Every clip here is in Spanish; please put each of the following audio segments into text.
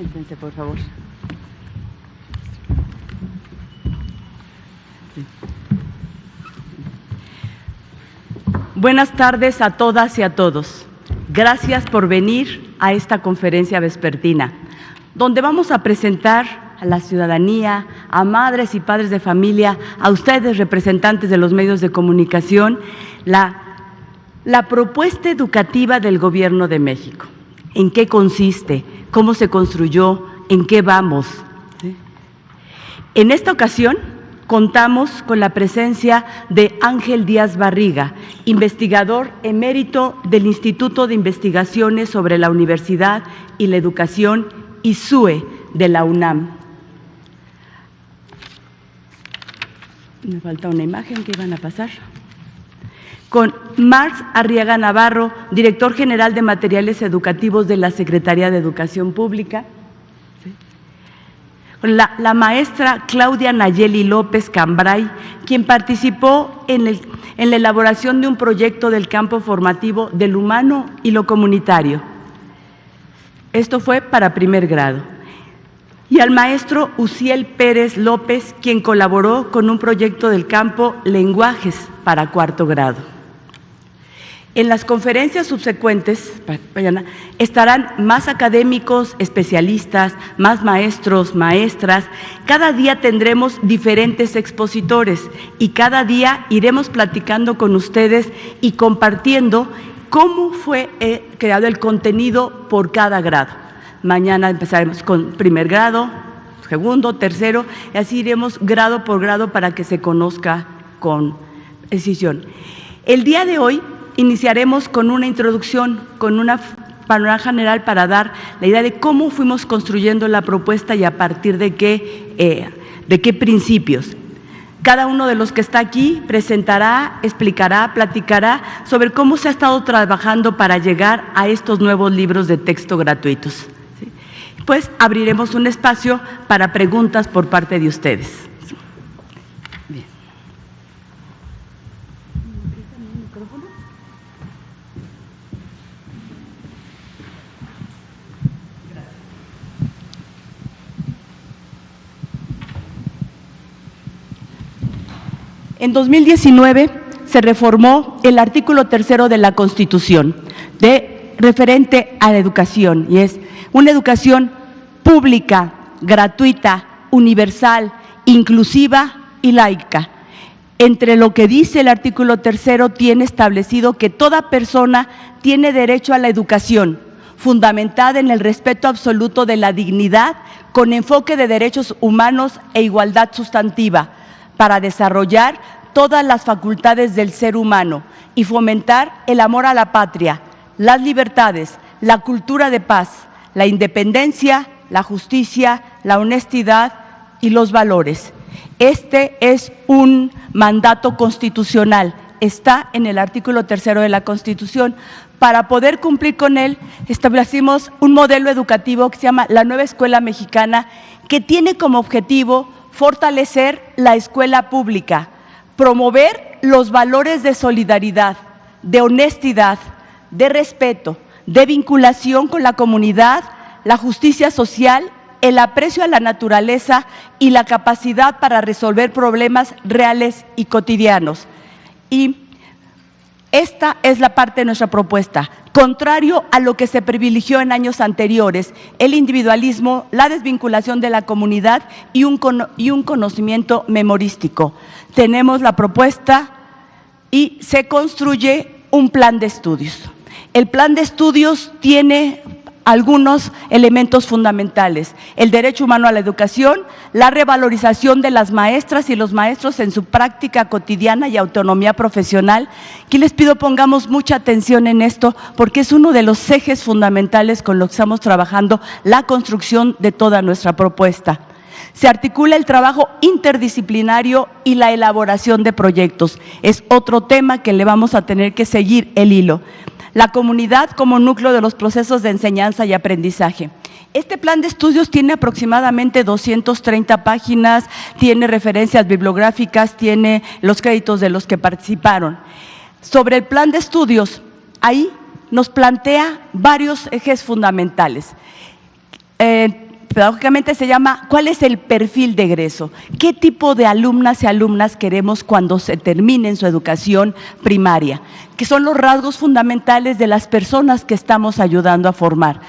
Siéntense, por favor. Buenas tardes a todas y a todos. Gracias por venir a esta conferencia vespertina, donde vamos a presentar a la ciudadanía, a madres y padres de familia, a ustedes, representantes de los medios de comunicación, la propuesta educativa del Gobierno de México. ¿En qué consiste? ¿Cómo se construyó? ¿En qué vamos? ¿Sí? En esta ocasión contamos con la presencia de Ángel Díaz Barriga, investigador emérito del Instituto de Investigaciones sobre la Universidad y la Educación, ISUE, de la UNAM. Me falta una imagen que iban a pasar. Con Marx Arriaga Navarro, director general de materiales educativos de la Secretaría de Educación Pública. Con la maestra Claudia Nayeli López Cambray, quien participó en la elaboración de un proyecto del campo formativo del humano y lo comunitario. Esto fue para primer grado. Y al maestro Uciel Pérez López, quien colaboró con un proyecto del campo Lenguajes para cuarto grado. En las conferencias subsecuentes estarán más académicos, especialistas, más maestros, maestras. Cada día tendremos diferentes expositores y cada día iremos platicando con ustedes y compartiendo cómo fue creado el contenido por cada grado. Mañana empezaremos con primer grado, segundo, tercero, y así iremos grado por grado para que se conozca con precisión. El día de hoy iniciaremos con una introducción, con una panorama general para dar la idea de cómo fuimos construyendo la propuesta y a partir de qué principios. Cada uno de los que está aquí presentará, explicará, platicará sobre cómo se ha estado trabajando para llegar a estos nuevos libros de texto gratuitos. ¿Sí? Pues abriremos un espacio para preguntas por parte de ustedes. Bien. En 2019 se reformó el artículo 3 de la Constitución referente a la educación, y es una educación pública, gratuita, universal, inclusiva y laica. Entre lo que dice el artículo 3 tiene establecido que toda persona tiene derecho a la educación, fundamentada en el respeto absoluto de la dignidad, con enfoque de derechos humanos e igualdad sustantiva, para desarrollar todas las facultades del ser humano y fomentar el amor a la patria, las libertades, la cultura de paz, la independencia, la justicia, la honestidad y los valores. Este es un mandato constitucional, está en el artículo 3 de la Constitución. Para poder cumplir con él, establecimos un modelo educativo que se llama la Nueva Escuela Mexicana, que tiene como objetivo fortalecer la escuela pública, promover los valores de solidaridad, de honestidad, de respeto, de vinculación con la comunidad, la justicia social, el aprecio a la naturaleza y la capacidad para resolver problemas reales y cotidianos. Y esta es la parte de nuestra propuesta. Contrario a lo que se privilegió en años anteriores, el individualismo, la desvinculación de la comunidad y un conocimiento memorístico. Tenemos la propuesta y se construye un plan de estudios. El plan de estudios tiene algunos elementos fundamentales: el derecho humano a la educación, la revalorización de las maestras y los maestros en su práctica cotidiana y autonomía profesional. Aquí les pido pongamos mucha atención en esto porque es uno de los ejes fundamentales con los que estamos trabajando la construcción de toda nuestra propuesta. Se articula el trabajo interdisciplinario y la elaboración de proyectos. Es otro tema que le vamos a tener que seguir el hilo. La comunidad como núcleo de los procesos de enseñanza y aprendizaje. Este plan de estudios tiene aproximadamente 230 páginas, tiene referencias bibliográficas, tiene los créditos de los que participaron. Sobre el plan de estudios, ahí nos plantea varios ejes fundamentales. pedagógicamente se llama ¿cuál es el perfil de egreso? ¿Qué tipo de alumnas y alumnas queremos cuando se termine su educación primaria? Que son los rasgos fundamentales de las personas que estamos ayudando a formar.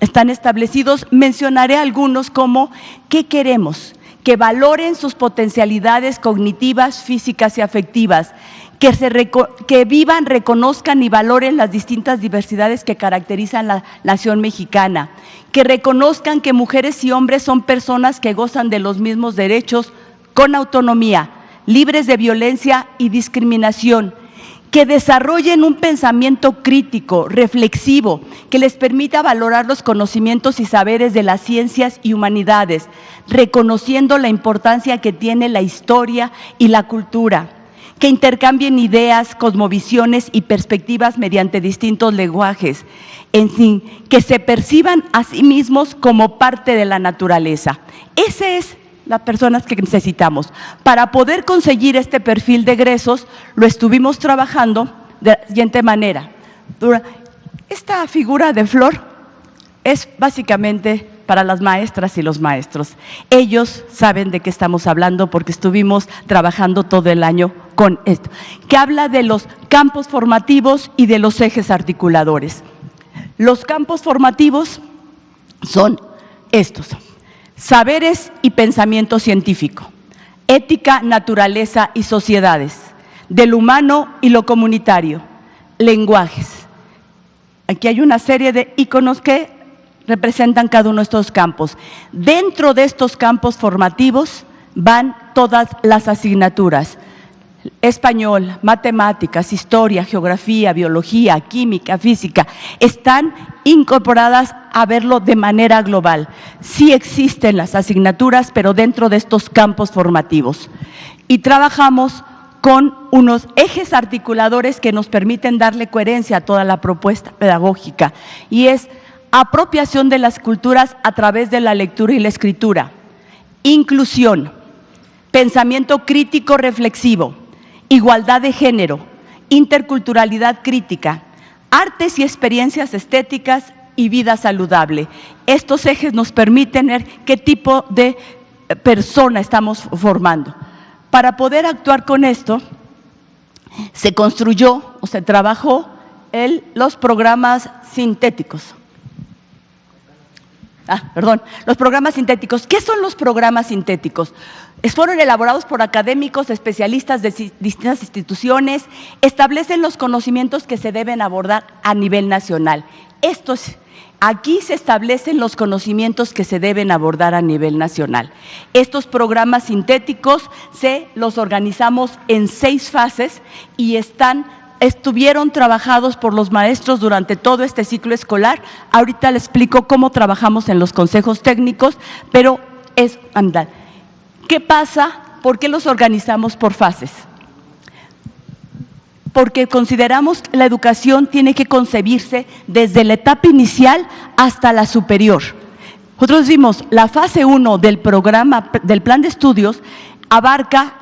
Están establecidos, mencionaré algunos como ¿qué queremos? Que valoren sus potencialidades cognitivas, físicas y afectivas, que vivan, reconozcan y valoren las distintas diversidades que caracterizan la nación mexicana, que reconozcan que mujeres y hombres son personas que gozan de los mismos derechos con autonomía, libres de violencia y discriminación, que desarrollen un pensamiento crítico, reflexivo, que les permita valorar los conocimientos y saberes de las ciencias y humanidades, reconociendo la importancia que tiene la historia y la cultura, que intercambien ideas, cosmovisiones y perspectivas mediante distintos lenguajes, en fin, que se perciban a sí mismos como parte de la naturaleza. Ese es las personas que necesitamos. Para poder conseguir este perfil de egresos, lo estuvimos trabajando de la siguiente manera. Esta figura de flor es básicamente para las maestras y los maestros. Ellos saben de qué estamos hablando porque estuvimos trabajando todo el año con esto, que habla de los campos formativos y de los ejes articuladores. Los campos formativos son estos: saberes y pensamiento científico, ética, naturaleza y sociedades, del humano y lo comunitario, lenguajes. Aquí hay una serie de íconos que representan cada uno de estos campos. Dentro de estos campos formativos van todas las asignaturas: español, matemáticas, historia, geografía, biología, química, física, están incorporadas a verlo de manera global. Sí existen las asignaturas, pero dentro de estos campos formativos. Y trabajamos con unos ejes articuladores que nos permiten darle coherencia a toda la propuesta pedagógica, y es apropiación de las culturas a través de la lectura y la escritura, inclusión, pensamiento crítico reflexivo, igualdad de género, interculturalidad crítica, artes y experiencias estéticas y vida saludable. Estos ejes nos permiten ver qué tipo de persona estamos formando. Para poder actuar con esto, se construyó o se trabajó los programas sintéticos. Los programas sintéticos. ¿Qué son los programas sintéticos? Fueron elaborados por académicos, especialistas de distintas instituciones, establecen los conocimientos que se deben abordar a nivel nacional. Aquí se establecen los conocimientos que se deben abordar a nivel nacional. Estos programas sintéticos los organizamos en 6 fases y estuvieron trabajados por los maestros durante todo este ciclo escolar. Ahorita les explico cómo trabajamos en los consejos técnicos, pero ¿qué pasa? ¿Por qué los organizamos por fases? Porque consideramos que la educación tiene que concebirse desde la etapa inicial hasta la superior. Nosotros vimos la fase 1 del programa, del plan de estudios, abarca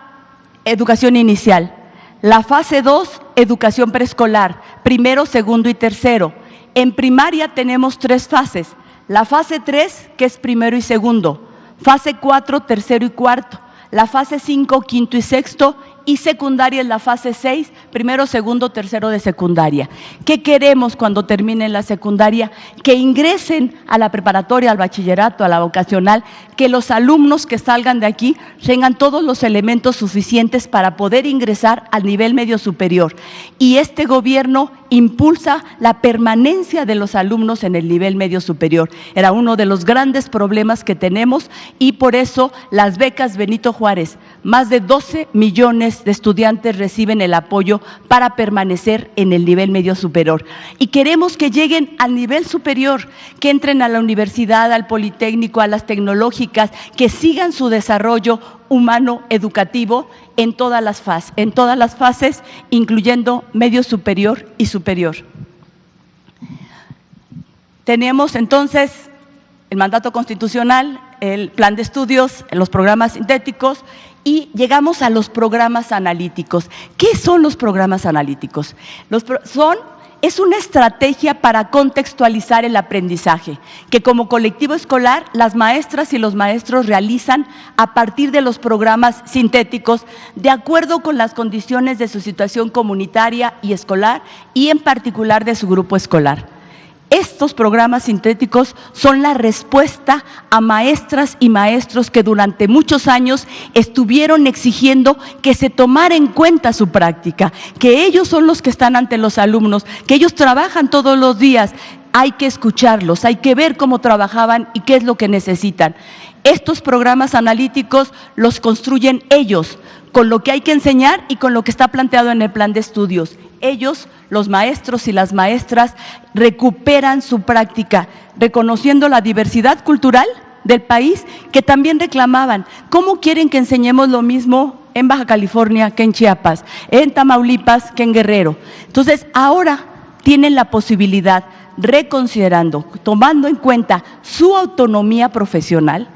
educación inicial. La fase 2, educación preescolar, primero, segundo y tercero. En primaria tenemos 3 fases. La fase 3, que es primero y segundo. Fase 4, tercero y cuarto. La fase 5, quinto y sexto. Y secundaria es la fase 6, primero, segundo, tercero de secundaria. ¿Qué queremos cuando terminen la secundaria? Que ingresen a la preparatoria, al bachillerato, a la vocacional, que los alumnos que salgan de aquí tengan todos los elementos suficientes para poder ingresar al nivel medio superior. Y este gobierno impulsa la permanencia de los alumnos en el nivel medio superior. Era uno de los grandes problemas que tenemos y por eso las becas Benito Juárez, más de 12 millones de estudiantes reciben el apoyo para permanecer en el nivel medio superior. Y queremos que lleguen al nivel superior, que entren a la universidad, al politécnico, a las tecnológicas, que sigan su desarrollo humano educativo en todas las fases, incluyendo medio superior y superior. Tenemos entonces el mandato constitucional, el plan de estudios, los programas sintéticos y llegamos a los programas analíticos. ¿Qué son los programas analíticos? Son es una estrategia para contextualizar el aprendizaje, que como colectivo escolar las maestras y los maestros realizan a partir de los programas sintéticos de acuerdo con las condiciones de su situación comunitaria y escolar y en particular de su grupo escolar. Estos programas sintéticos son la respuesta a maestras y maestros que durante muchos años estuvieron exigiendo que se tomara en cuenta su práctica, que ellos son los que están ante los alumnos, que ellos trabajan todos los días. Hay que escucharlos, hay que ver cómo trabajaban y qué es lo que necesitan. Estos programas analíticos los construyen ellos, con lo que hay que enseñar y con lo que está planteado en el plan de estudios. Ellos, los maestros y las maestras, recuperan su práctica, reconociendo la diversidad cultural del país que también reclamaban. ¿Cómo quieren que enseñemos lo mismo en Baja California que en Chiapas, en Tamaulipas que en Guerrero? Entonces, ahora tienen la posibilidad, reconsiderando, tomando en cuenta su autonomía profesional,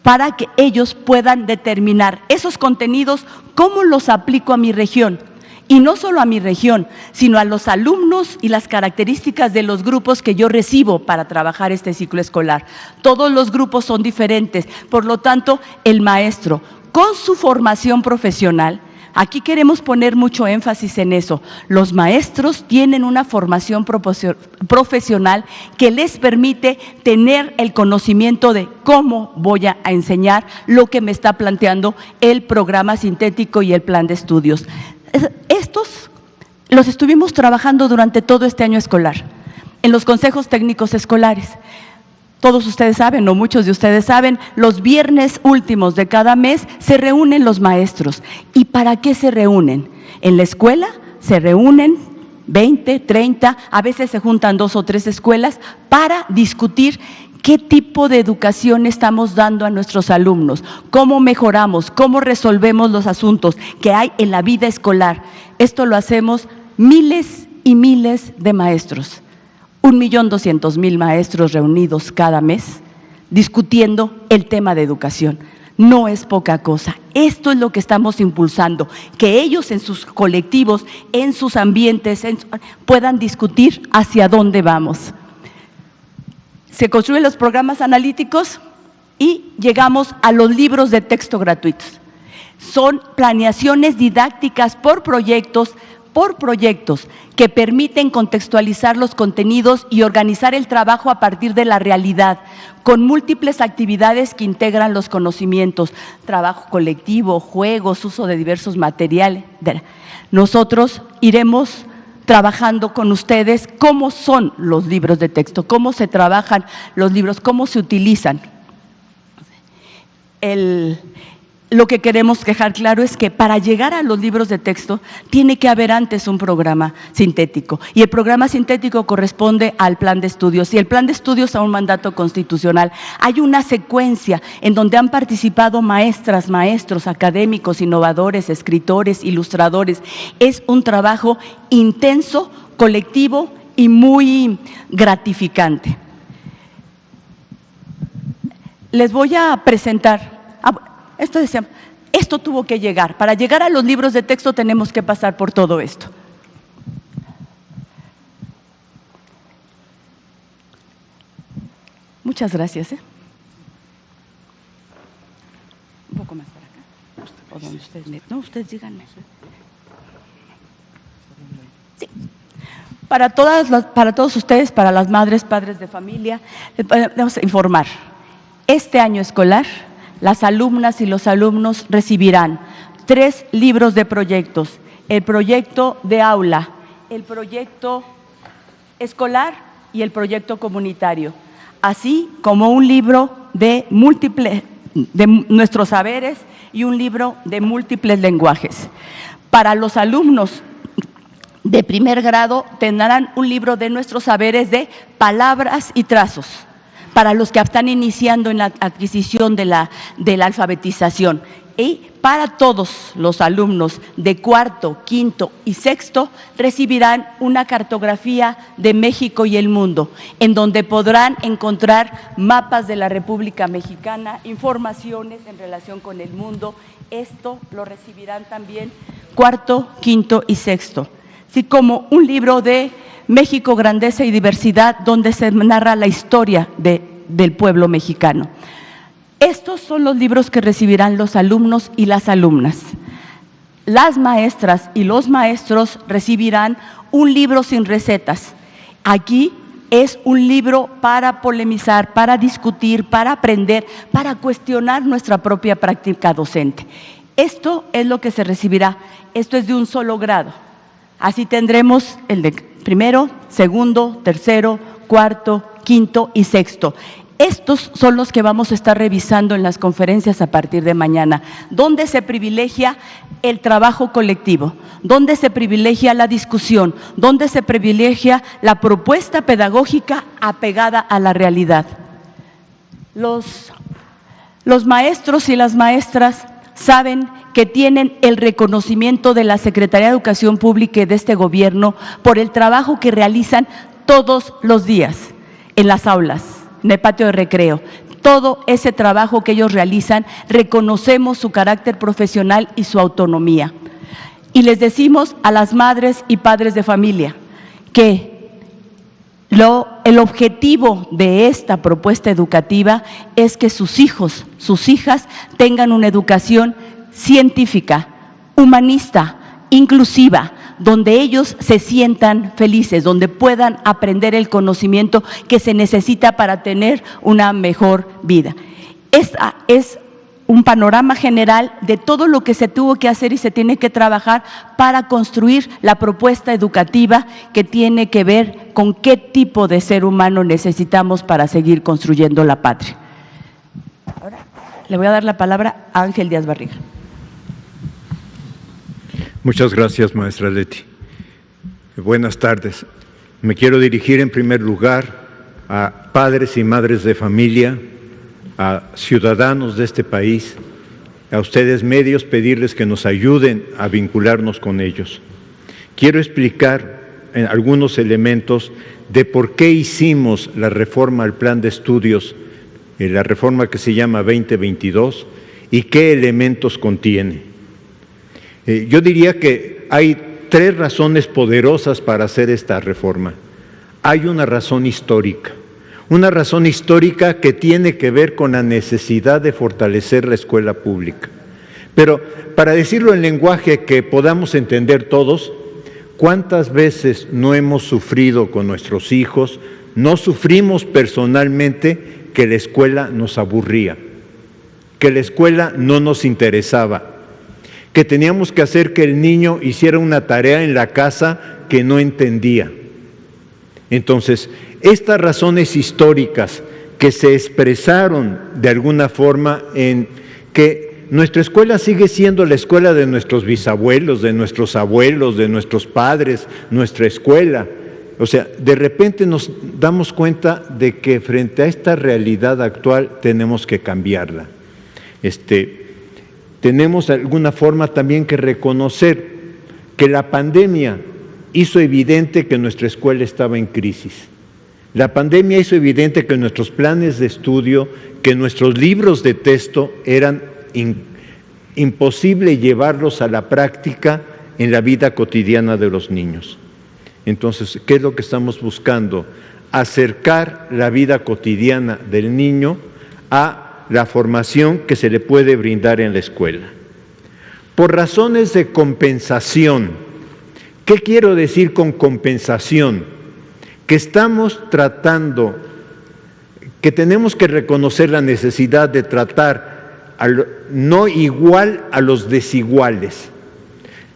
para que ellos puedan determinar esos contenidos, cómo los aplico a mi región. Y no solo a mi región, sino a los alumnos y las características de los grupos que yo recibo para trabajar este ciclo escolar. Todos los grupos son diferentes, por lo tanto, el maestro, con su formación profesional, aquí queremos poner mucho énfasis en eso, los maestros tienen una formación profesional que les permite tener el conocimiento de cómo voy a enseñar lo que me está planteando el programa sintético y el plan de estudios. Estos los estuvimos trabajando durante todo este año escolar, en los consejos técnicos escolares. Todos ustedes saben, o muchos de ustedes saben, los viernes últimos de cada mes se reúnen los maestros. ¿Y para qué se reúnen? En la escuela se reúnen 20, 30, a veces se juntan 2 o 3 escuelas para discutir qué tipo de educación estamos dando a nuestros alumnos, cómo mejoramos, cómo resolvemos los asuntos que hay en la vida escolar. Esto lo hacemos miles y miles de maestros, 1.200.000 maestros reunidos cada mes discutiendo el tema de educación. No es poca cosa. Esto es lo que estamos impulsando, que ellos en sus colectivos, en sus ambientes, puedan discutir hacia dónde vamos. Se construyen los programas analíticos y llegamos a los libros de texto gratuitos. Son planeaciones didácticas por proyectos que permiten contextualizar los contenidos y organizar el trabajo a partir de la realidad, con múltiples actividades que integran los conocimientos, trabajo colectivo, juegos, uso de diversos materiales. Nosotros iremos trabajando con ustedes cómo son los libros de texto, cómo se trabajan los libros, cómo se utilizan. Lo que queremos dejar claro es que para llegar a los libros de texto tiene que haber antes un programa sintético y el programa sintético corresponde al plan de estudios y el plan de estudios a un mandato constitucional. Hay una secuencia en donde han participado maestras, maestros, académicos, innovadores, escritores, ilustradores. Es un trabajo intenso, colectivo y muy gratificante. Les voy a presentar… Esto tuvo que llegar. Para llegar a los libros de texto tenemos que pasar por todo esto. Muchas gracias. Un poco más para acá. ¿O donde ustedes? No, ustedes díganme. Sí. Para todos ustedes, para las madres, padres de familia, les vamos a informar. Este año escolar, las alumnas y los alumnos recibirán 3 libros de proyectos, el proyecto de aula, el proyecto escolar y el proyecto comunitario, así como un libro de nuestros saberes y un libro de múltiples lenguajes. Para los alumnos de primer grado tendrán un libro de nuestros saberes de palabras y trazos, para los que están iniciando en la adquisición de la alfabetización. Y para todos los alumnos de 4º, 5º y 6º recibirán una cartografía de México y el mundo, en donde podrán encontrar mapas de la República Mexicana, informaciones en relación con el mundo. Esto lo recibirán también 4º, 5º y 6º. así como un libro de México, Grandeza y Diversidad, donde se narra la historia del pueblo mexicano. Estos son los libros que recibirán los alumnos y las alumnas. Las maestras y los maestros recibirán un libro sin recetas. Aquí es un libro para polemizar, para discutir, para aprender, para cuestionar nuestra propia práctica docente. Esto es lo que se recibirá. Esto es de un solo grado. Así tendremos el de primero, segundo, tercero, cuarto, quinto y sexto. Estos son los que vamos a estar revisando en las conferencias a partir de mañana, donde se privilegia el trabajo colectivo, donde se privilegia la discusión, donde se privilegia la propuesta pedagógica apegada a la realidad. Los maestros y las maestras saben que tienen el reconocimiento de la Secretaría de Educación Pública y de este gobierno por el trabajo que realizan todos los días en las aulas, en el patio de recreo. Todo ese trabajo que ellos realizan, reconocemos su carácter profesional y su autonomía. Y les decimos a las madres y padres de familia que el objetivo de esta propuesta educativa es que sus hijos, sus hijas tengan una educación científica, humanista, inclusiva, donde ellos se sientan felices, donde puedan aprender el conocimiento que se necesita para tener una mejor vida. Esta es un panorama general de todo lo que se tuvo que hacer y se tiene que trabajar para construir la propuesta educativa que tiene que ver con qué tipo de ser humano necesitamos para seguir construyendo la patria. Ahora le voy a dar la palabra a Ángel Díaz Barriga. Muchas gracias, maestra Leti. Buenas tardes. Me quiero dirigir en primer lugar a padres y madres de familia, a ciudadanos de este país, a ustedes medios, pedirles que nos ayuden a vincularnos con ellos. Quiero explicar algunos elementos de por qué hicimos la reforma al plan de estudios, la reforma que se llama 2022, y qué elementos contiene. Yo diría que hay tres razones poderosas para hacer esta reforma. Hay una razón histórica que tiene que ver con la necesidad de fortalecer la escuela pública. Pero para decirlo en lenguaje que podamos entender todos, ¿cuántas veces no hemos sufrido con nuestros hijos, no sufrimos personalmente que la escuela nos aburría, que la escuela no nos interesaba, que teníamos que hacer que el niño hiciera una tarea en la casa que no entendía? Entonces, estas razones históricas que se expresaron de alguna forma en que nuestra escuela sigue siendo la escuela de nuestros bisabuelos, de nuestros abuelos, de nuestros padres, nuestra escuela. O sea, de repente nos damos cuenta de que frente a esta realidad actual tenemos que cambiarla. Tenemos de alguna forma también que reconocer que la pandemia hizo evidente que nuestra escuela estaba en crisis. La pandemia hizo evidente que nuestros planes de estudio, que nuestros libros de texto eran imposible llevarlos a la práctica en la vida cotidiana de los niños. Entonces, ¿qué es lo que estamos buscando? Acercar la vida cotidiana del niño a la formación que se le puede brindar en la escuela. Por razones de compensación. ¿Qué quiero decir con compensación? Que estamos tratando, que tenemos que reconocer la necesidad de tratar no igual a los desiguales.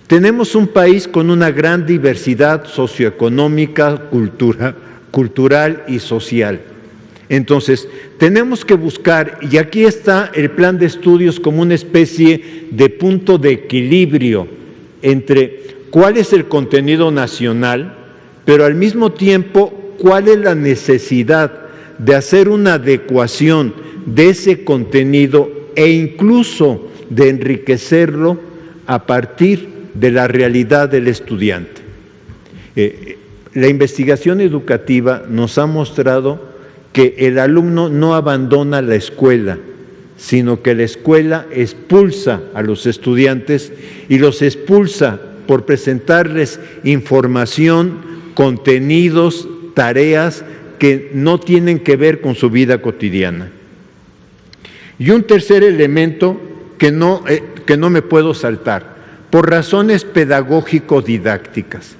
Tenemos un país con una gran diversidad socioeconómica, cultural y social. Entonces, tenemos que buscar, y aquí está el plan de estudios como una especie de punto de equilibrio entre cuál es el contenido nacional, pero al mismo tiempo cuál es la necesidad de hacer una adecuación de ese contenido e incluso de enriquecerlo a partir de la realidad del estudiante. La investigación educativa nos ha mostrado que el alumno no abandona la escuela, sino que la escuela expulsa a los estudiantes y los expulsa por presentarles información, contenidos, tareas que no tienen que ver con su vida cotidiana. Y un tercer elemento que no me puedo saltar, por razones pedagógico-didácticas.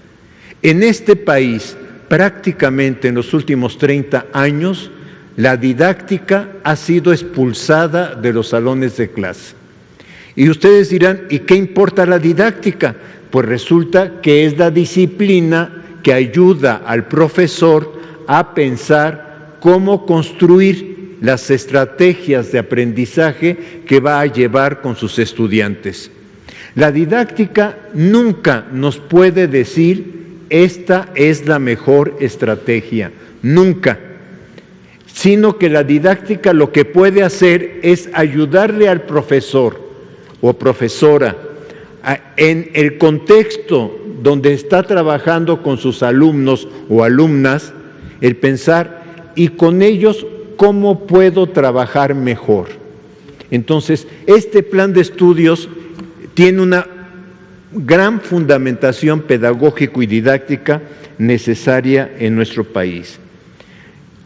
En este país, prácticamente en los últimos 30 años, la didáctica ha sido expulsada de los salones de clase. Y ustedes dirán, ¿y qué importa la didáctica? Pues resulta que es la disciplina que ayuda al profesor a pensar cómo construir las estrategias de aprendizaje que va a llevar con sus estudiantes. La didáctica nunca nos puede decir, esta es la mejor estrategia, nunca. Sino que la didáctica lo que puede hacer es ayudarle al profesor o profesora en el contexto donde está trabajando con sus alumnos o alumnas, el pensar, y con ellos, ¿cómo puedo trabajar mejor? Entonces, este plan de estudios tiene una gran fundamentación pedagógico y didáctica necesaria en nuestro país.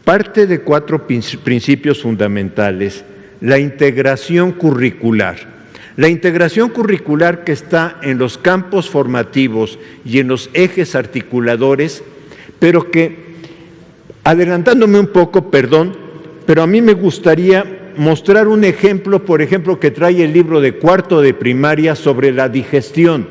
Parte de 4 principios fundamentales: la integración curricular. La integración curricular que está en los campos formativos y en los ejes articuladores, pero que, adelantándome un poco, perdón, pero a mí me gustaría mostrar un ejemplo, por ejemplo, que trae el libro de 4º de primaria sobre la digestión.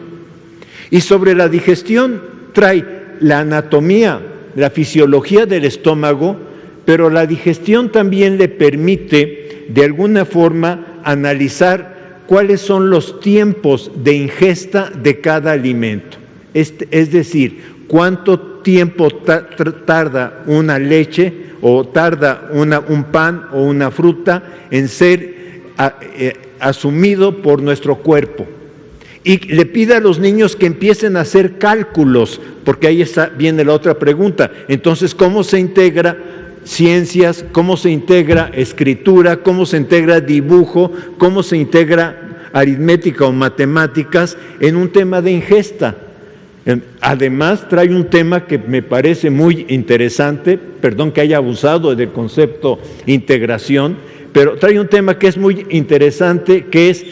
Y sobre la digestión trae la anatomía, la fisiología del estómago, pero la digestión también le permite, de alguna forma, analizar cuáles son los tiempos de ingesta de cada alimento. Es decir, cuánto tiempo tarda una leche o tarda un pan o una fruta en ser asumido por nuestro cuerpo. Y le pide a los niños que empiecen a hacer cálculos, porque ahí viene la otra pregunta. Entonces, ¿cómo se integra ciencias? ¿Cómo se integra escritura? ¿Cómo se integra dibujo? ¿Cómo se integra aritmética o matemáticas en un tema de ingesta? Además, trae un tema que me parece muy interesante, perdón que haya abusado del concepto integración, pero trae un tema que es muy interesante, que es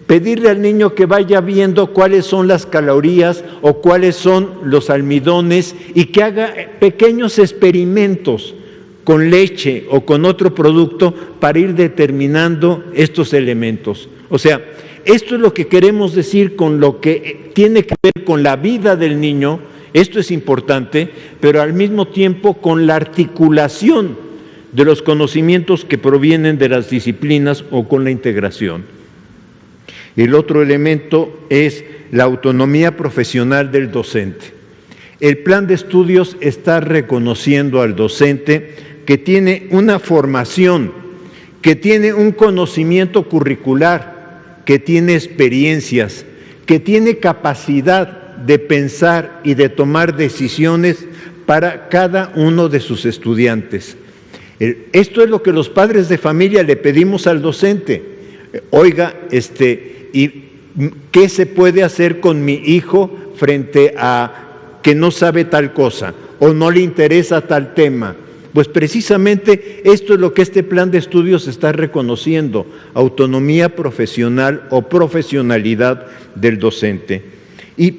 pedirle al niño que vaya viendo cuáles son las calorías o cuáles son los almidones y que haga pequeños experimentos con leche o con otro producto para ir determinando estos elementos. O sea, esto es lo que queremos decir con lo que tiene que ver con la vida del niño. Esto es importante, pero al mismo tiempo con la articulación de los conocimientos que provienen de las disciplinas o con la integración. El otro elemento es la autonomía profesional del docente. El plan de estudios está reconociendo al docente que tiene una formación, que tiene un conocimiento curricular, que tiene experiencias, que tiene capacidad de pensar y de tomar decisiones para cada uno de sus estudiantes. Esto es lo que los padres de familia le pedimos al docente. Oiga, ¿y qué se puede hacer con mi hijo frente a que no sabe tal cosa o no le interesa tal tema? Pues precisamente esto es lo que este plan de estudios está reconociendo: autonomía profesional o profesionalidad del docente. Y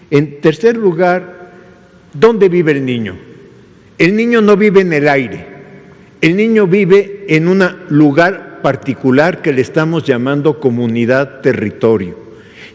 en tercer lugar, ¿dónde vive el niño? El niño no vive en el aire, el niño vive en un lugar particular que le estamos llamando comunidad-territorio.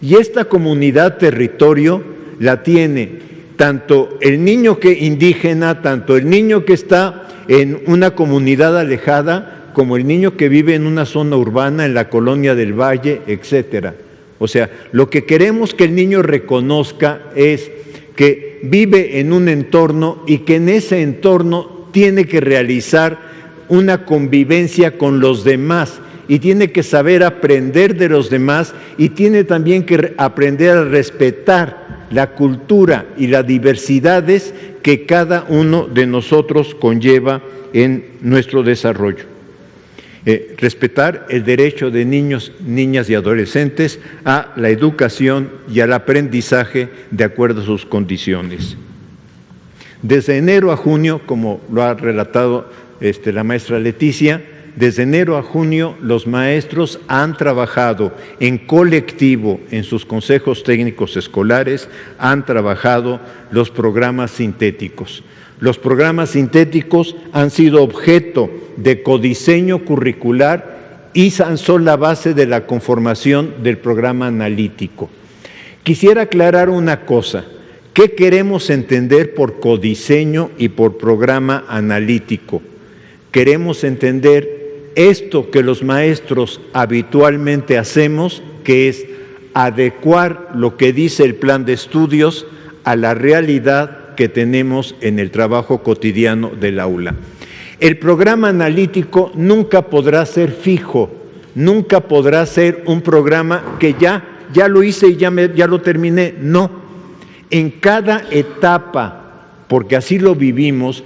Y esta comunidad-territorio la tiene tanto el niño indígena, tanto el niño que está en una comunidad alejada, como el niño que vive en una zona urbana, en la colonia del Valle, etcétera. O sea, lo que queremos que el niño reconozca es que vive en un entorno y que en ese entorno tiene que realizar una convivencia con los demás y tiene que saber aprender de los demás y tiene también que aprender a respetar la cultura y las diversidades que cada uno de nosotros conlleva en nuestro desarrollo. respetar el derecho de niños, niñas y adolescentes a la educación y al aprendizaje de acuerdo a sus condiciones. Desde enero a junio, como lo ha relatado la maestra Leticia, desde enero a junio los maestros han trabajado en colectivo en sus consejos técnicos escolares, han trabajado los programas sintéticos. Los programas sintéticos han sido objeto de codiseño curricular y son la base de la conformación del programa analítico. Quisiera aclarar una cosa. ¿Qué queremos entender por codiseño y por programa analítico? Queremos entender esto que los maestros habitualmente hacemos, que es adecuar lo que dice el plan de estudios a la realidad que tenemos en el trabajo cotidiano del aula. El programa analítico nunca podrá ser fijo, nunca podrá ser un programa que ya lo hice y ya lo terminé. No, en cada etapa, porque así lo vivimos,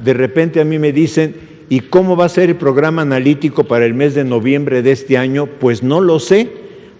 de repente a mí me dicen, ¿y cómo va a ser el programa analítico para el mes de noviembre de este año? Pues no lo sé,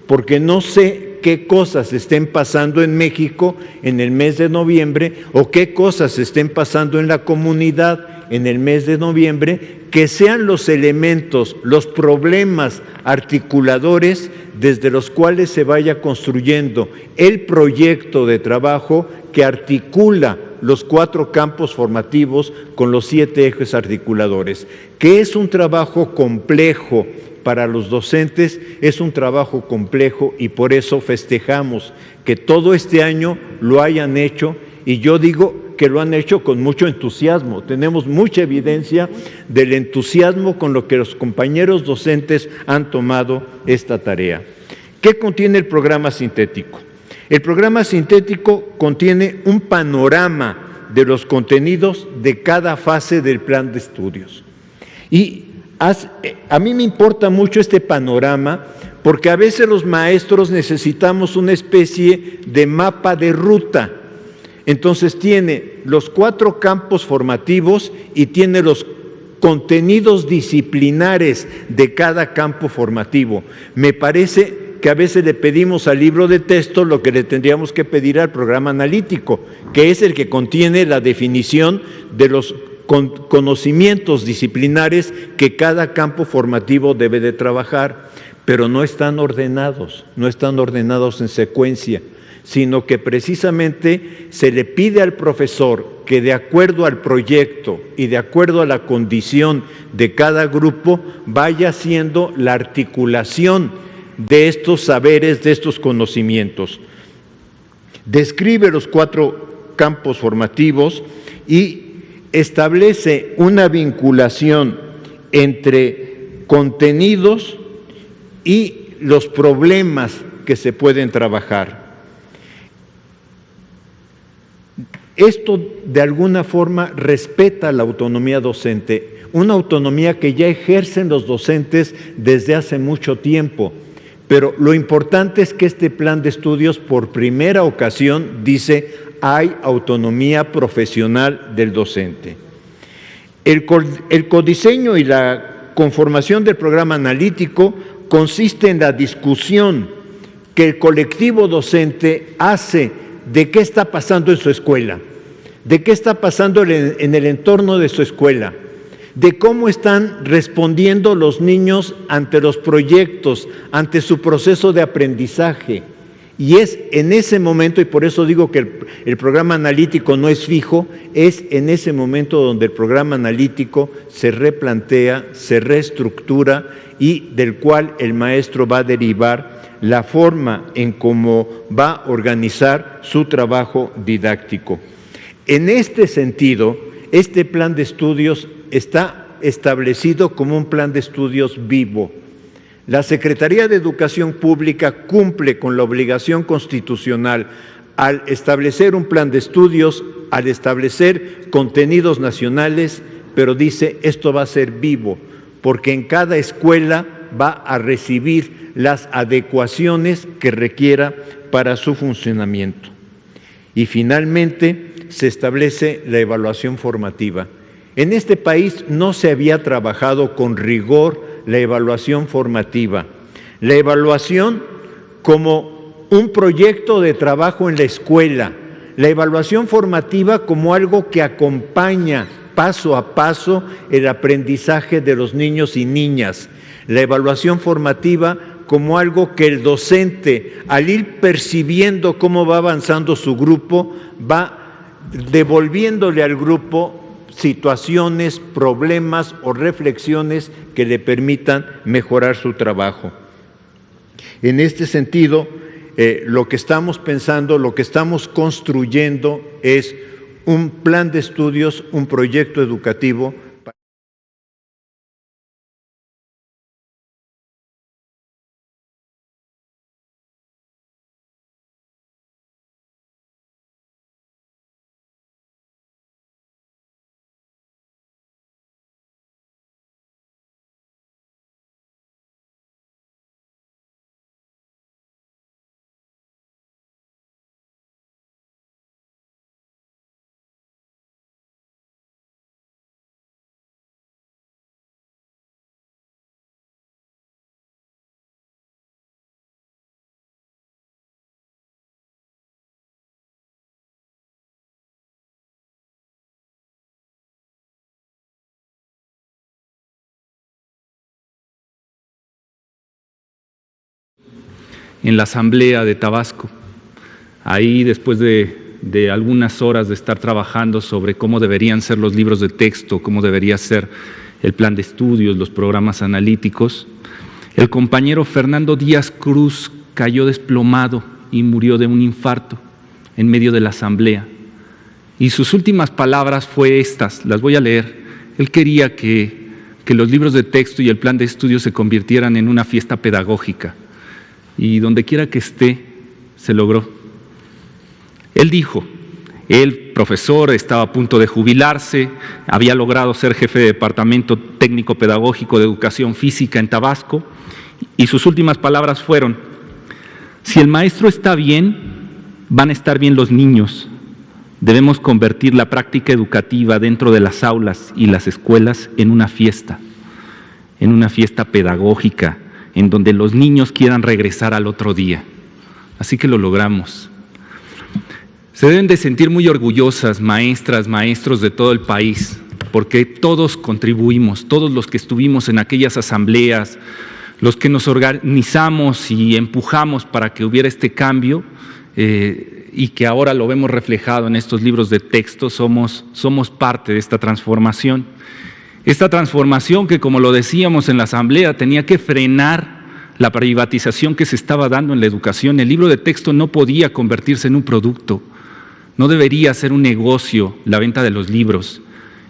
porque no sé qué cosas estén pasando en México en el mes de noviembre o qué cosas estén pasando en la comunidad en el mes de noviembre, que sean los elementos, los problemas articuladores desde los cuales se vaya construyendo el proyecto de trabajo que articula los 4 campos formativos con los 7 ejes articuladores, que es un trabajo complejo para los docentes, es un trabajo complejo y por eso festejamos que todo este año lo hayan hecho, y yo digo que lo han hecho con mucho entusiasmo. Tenemos mucha evidencia del entusiasmo con lo que los compañeros docentes han tomado esta tarea. ¿Qué contiene el programa sintético? El programa sintético contiene un panorama de los contenidos de cada fase del plan de estudios. Y a mí me importa mucho este panorama porque a veces los maestros necesitamos una especie de mapa de ruta. Entonces tiene los 4 campos formativos y tiene los contenidos disciplinares de cada campo formativo. Me parece que a veces le pedimos al libro de texto lo que le tendríamos que pedir al programa analítico, que es el que contiene la definición de los conocimientos disciplinares que cada campo formativo debe de trabajar, pero no están ordenados en secuencia, sino que precisamente se le pide al profesor que de acuerdo al proyecto y de acuerdo a la condición de cada grupo vaya haciendo la articulación de estos saberes, de estos conocimientos. Describe los 4 campos formativos y establece una vinculación entre contenidos y los problemas que se pueden trabajar. Esto de alguna forma respeta la autonomía docente, una autonomía que ya ejercen los docentes desde hace mucho tiempo, pero lo importante es que este plan de estudios por primera ocasión dice hay autonomía profesional del docente. El codiseño y la conformación del programa analítico consiste en la discusión que el colectivo docente hace de qué está pasando en su escuela, de qué está pasando en el entorno de su escuela, de cómo están respondiendo los niños ante los proyectos, ante su proceso de aprendizaje. Y es en ese momento, y por eso digo que el programa analítico no es fijo, es en ese momento donde el programa analítico se replantea, se reestructura y del cual el maestro va a derivar la forma en cómo va a organizar su trabajo didáctico. En este sentido, este plan de estudios está establecido como un plan de estudios vivo. La Secretaría de Educación Pública cumple con la obligación constitucional al establecer un plan de estudios, al establecer contenidos nacionales, pero dice esto va a ser vivo, porque en cada escuela va a recibir las adecuaciones que requiera para su funcionamiento. Y finalmente se establece la evaluación formativa. En este país no se había trabajado con rigor la evaluación formativa. La evaluación como un proyecto de trabajo en la escuela, la evaluación formativa como algo que acompaña paso a paso el aprendizaje de los niños y niñas, la evaluación formativa como algo que el docente, al ir percibiendo cómo va avanzando su grupo, va devolviéndole al grupo situaciones, problemas o reflexiones que le permitan mejorar su trabajo. En este sentido, lo que estamos pensando, lo que estamos construyendo es un plan de estudios, un proyecto educativo. En la Asamblea de Tabasco. Ahí, después de algunas horas de estar trabajando sobre cómo deberían ser los libros de texto, cómo debería ser el plan de estudios, los programas analíticos, el compañero Fernando Díaz Cruz cayó desplomado y murió de un infarto en medio de la asamblea. Y sus últimas palabras fue estas, las voy a leer. Él quería que los libros de texto y el plan de estudios se convirtieran en una fiesta pedagógica. Y donde quiera que esté, se logró. Él dijo, el profesor estaba a punto de jubilarse, había logrado ser jefe de departamento técnico pedagógico de educación física en Tabasco, y sus últimas palabras fueron, si el maestro está bien, van a estar bien los niños. Debemos convertir la práctica educativa dentro de las aulas y las escuelas en una fiesta pedagógica, en donde los niños quieran regresar al otro día. Así que lo logramos. Se deben de sentir muy orgullosas, maestras, maestros de todo el país, porque todos contribuimos, todos los que estuvimos en aquellas asambleas, los que nos organizamos y empujamos para que hubiera este cambio, y que ahora lo vemos reflejado en estos libros de texto, somos parte de esta transformación. Esta transformación que, como lo decíamos en la asamblea, tenía que frenar la privatización que se estaba dando en la educación. El libro de texto no podía convertirse en un producto, no debería ser un negocio la venta de los libros,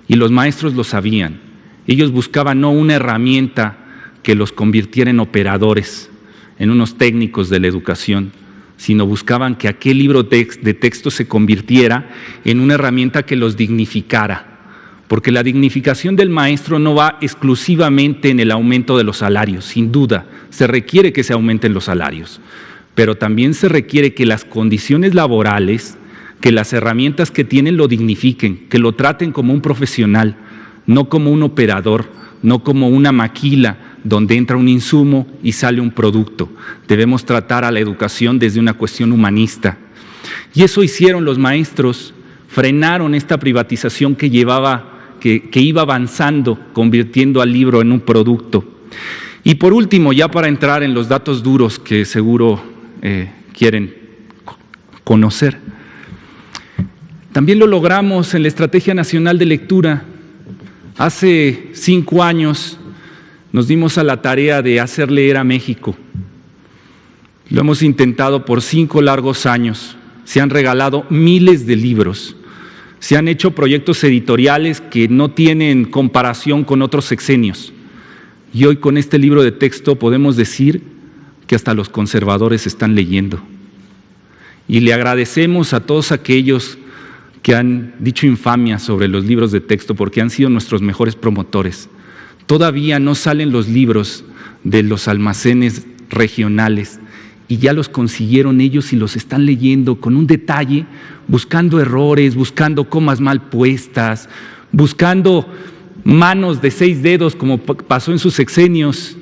y los maestros lo sabían. Ellos buscaban no una herramienta que los convirtiera en operadores, en unos técnicos de la educación, sino buscaban que aquel libro de texto se convirtiera en una herramienta que los dignificara. Porque la dignificación del maestro no va exclusivamente en el aumento de los salarios, sin duda, se requiere que se aumenten los salarios, pero también se requiere que las condiciones laborales, que las herramientas que tienen lo dignifiquen, que lo traten como un profesional, no como un operador, no como una maquila donde entra un insumo y sale un producto. Debemos tratar a la educación desde una cuestión humanista. Y eso hicieron los maestros, frenaron esta privatización que iba avanzando, convirtiendo al libro en un producto. Y por último, ya para entrar en los datos duros que seguro quieren conocer, también lo logramos en la Estrategia Nacional de Lectura. Hace 5 años nos dimos a la tarea de hacer leer a México. Lo hemos intentado por 5 largos años. Se han regalado miles de libros. Se han hecho proyectos editoriales que no tienen comparación con otros sexenios. Y hoy con este libro de texto podemos decir que hasta los conservadores están leyendo. Y le agradecemos a todos aquellos que han dicho infamia sobre los libros de texto porque han sido nuestros mejores promotores. Todavía no salen los libros de los almacenes regionales y ya los consiguieron ellos y los están leyendo con un detalle, buscando errores, buscando comas mal puestas, buscando manos de 6 dedos como pasó en sus sexenios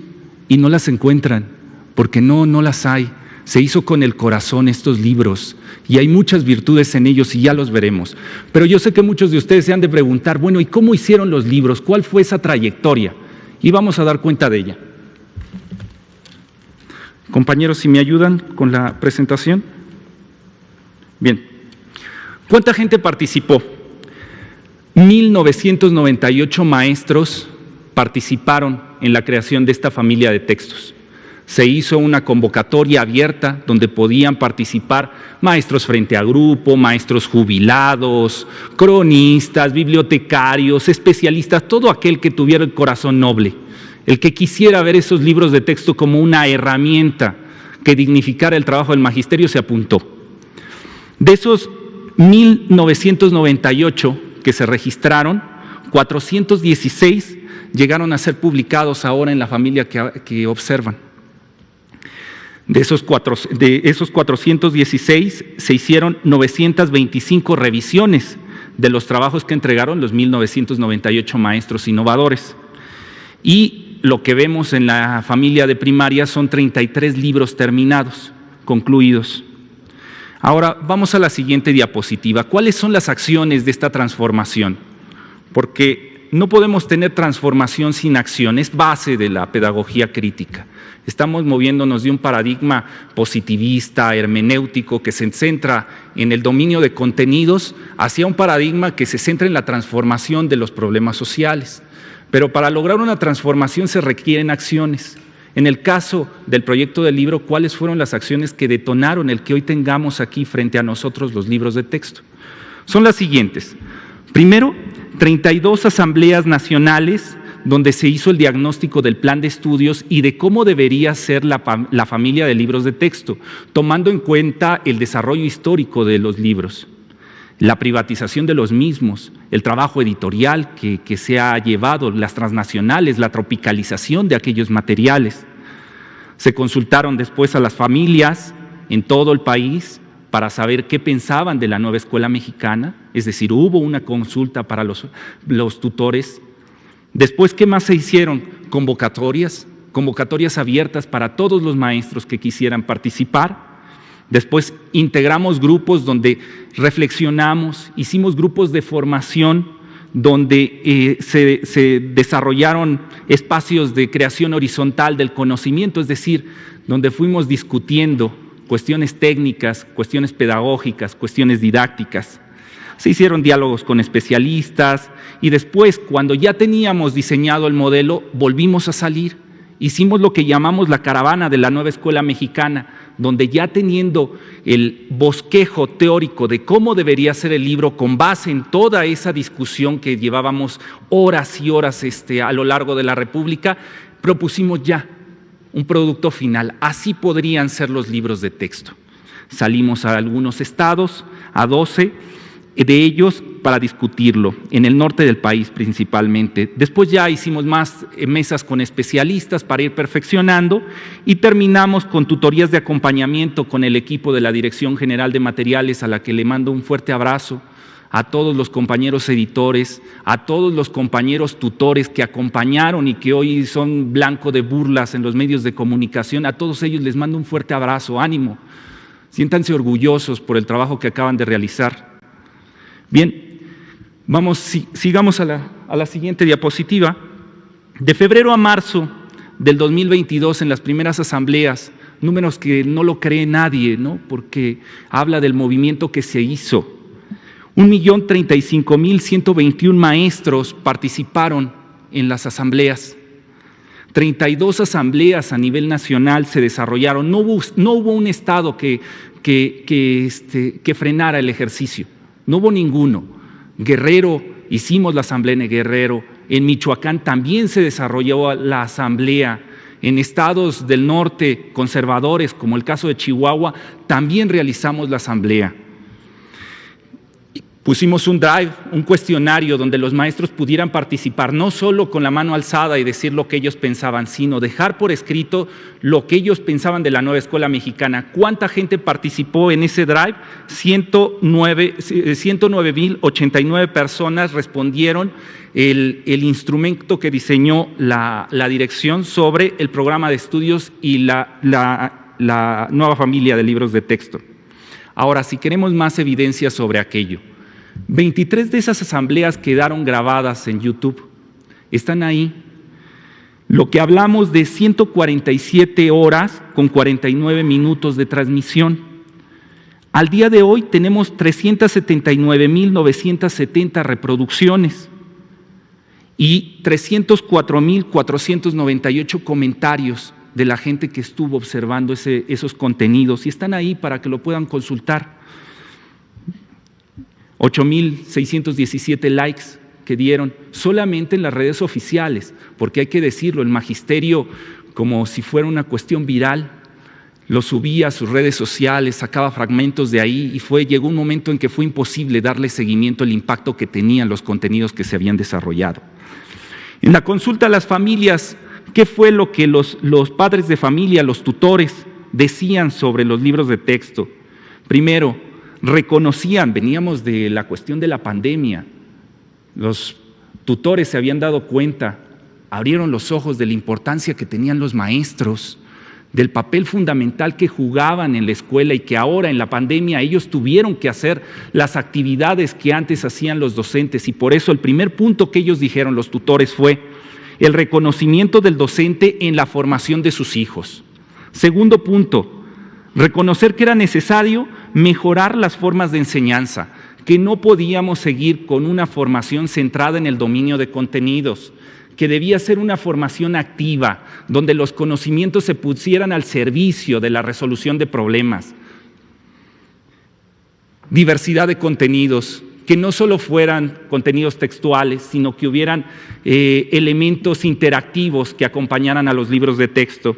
y no las encuentran, porque no las hay. Se hizo con el corazón estos libros y hay muchas virtudes en ellos y ya los veremos. Pero yo sé que muchos de ustedes se han de preguntar, bueno, ¿y cómo hicieron los libros? ¿Cuál fue esa trayectoria? Y vamos a dar cuenta de ella. Compañeros, si me ayudan con la presentación. Bien. ¿Cuánta gente participó? 1998 maestros participaron en la creación de esta familia de textos. Se hizo una convocatoria abierta donde podían participar maestros frente a grupo, maestros jubilados, cronistas, bibliotecarios, especialistas, todo aquel que tuviera el corazón noble, el que quisiera ver esos libros de texto como una herramienta que dignificara el trabajo del magisterio se apuntó. De esos 1998 que se registraron, 416 llegaron a ser publicados ahora en la familia que observan. De esos 416 se hicieron 925 revisiones de los trabajos que entregaron los 1998 maestros innovadores. Y lo que vemos en la familia de primaria son 33 libros terminados, concluidos. Ahora vamos a la siguiente diapositiva. ¿Cuáles son las acciones de esta transformación? Porque no podemos tener transformación sin acción, es base de la pedagogía crítica. Estamos moviéndonos de un paradigma positivista, hermenéutico, que se centra en el dominio de contenidos, hacia un paradigma que se centra en la transformación de los problemas sociales. Pero para lograr una transformación se requieren acciones. En el caso del proyecto del libro, ¿cuáles fueron las acciones que detonaron el que hoy tengamos aquí frente a nosotros los libros de texto? Son las siguientes. Primero, 32 asambleas nacionales donde se hizo el diagnóstico del plan de estudios y de cómo debería ser la familia de libros de texto, tomando en cuenta el desarrollo histórico de los libros, la privatización de los mismos, el trabajo editorial que se ha llevado, las transnacionales, la tropicalización de aquellos materiales. Se consultaron después a las familias en todo el país para saber qué pensaban de la nueva escuela mexicana, es decir, hubo una consulta para los tutores. Después, ¿qué más se hicieron? Convocatorias abiertas para todos los maestros que quisieran participar. Después integramos grupos donde reflexionamos, hicimos grupos de formación donde se desarrollaron espacios de creación horizontal del conocimiento, es decir, donde fuimos discutiendo cuestiones técnicas, cuestiones pedagógicas, cuestiones didácticas. Se hicieron diálogos con especialistas y después, cuando ya teníamos diseñado el modelo, volvimos a salir. Hicimos lo que llamamos la caravana de la nueva escuela mexicana, donde ya teniendo el bosquejo teórico de cómo debería ser el libro con base en toda esa discusión que llevábamos horas y horas a lo largo de la República, propusimos ya un producto final. Así podrían ser los libros de texto. Salimos a algunos estados, a 12 de ellos, para discutirlo, en el norte del país principalmente. Después ya hicimos más mesas con especialistas para ir perfeccionando y terminamos con tutorías de acompañamiento con el equipo de la Dirección General de Materiales, a la que le mando un fuerte abrazo, a todos los compañeros editores, a todos los compañeros tutores que acompañaron y que hoy son blanco de burlas en los medios de comunicación. A todos ellos les mando un fuerte abrazo, ánimo, siéntanse orgullosos por el trabajo que acaban de realizar. Bien, sigamos a la siguiente diapositiva. De febrero a marzo del 2022, en las primeras asambleas, números que no lo cree nadie, ¿no? Porque habla del movimiento que se hizo. 1.035.121 maestros participaron en las asambleas. 32 asambleas a nivel nacional se desarrollaron. No hubo un estado que frenara el ejercicio. No hubo ninguno. Guerrero, hicimos la asamblea en Guerrero. En Michoacán también se desarrolló la asamblea. En estados del norte conservadores, como el caso de Chihuahua, también realizamos la asamblea. Pusimos un drive, un cuestionario donde los maestros pudieran participar, no solo con la mano alzada y decir lo que ellos pensaban, sino dejar por escrito lo que ellos pensaban de la nueva escuela mexicana. ¿Cuánta gente participó en ese drive? 109,089 personas respondieron el instrumento que diseñó la dirección sobre el programa de estudios y la nueva familia de libros de texto. Ahora, si queremos más evidencia sobre aquello, 23 de esas asambleas quedaron grabadas en YouTube, están ahí. Lo que hablamos de 147 horas con 49 minutos de transmisión. Al día de hoy tenemos 379,970 reproducciones y 304,498 comentarios de la gente que estuvo observando esos contenidos, y están ahí para que lo puedan consultar. 8,617 likes que dieron solamente en las redes oficiales, porque hay que decirlo, el magisterio, como si fuera una cuestión viral, lo subía a sus redes sociales, sacaba fragmentos de ahí, y llegó un momento en que fue imposible darle seguimiento al impacto que tenían los contenidos que se habían desarrollado. En la consulta a las familias, ¿qué fue lo que los padres de familia, los tutores, decían sobre los libros de texto? Primero, reconocían, veníamos de la cuestión de la pandemia, los tutores se habían dado cuenta, abrieron los ojos de la importancia que tenían los maestros, del papel fundamental que jugaban en la escuela y que ahora en la pandemia ellos tuvieron que hacer las actividades que antes hacían los docentes, y por eso el primer punto que ellos dijeron, los tutores, fue el reconocimiento del docente en la formación de sus hijos. Segundo punto, reconocer que era necesario mejorar las formas de enseñanza, que no podíamos seguir con una formación centrada en el dominio de contenidos, que debía ser una formación activa, donde los conocimientos se pusieran al servicio de la resolución de problemas. Diversidad de contenidos, que no solo fueran contenidos textuales, sino que hubieran elementos interactivos que acompañaran a los libros de texto.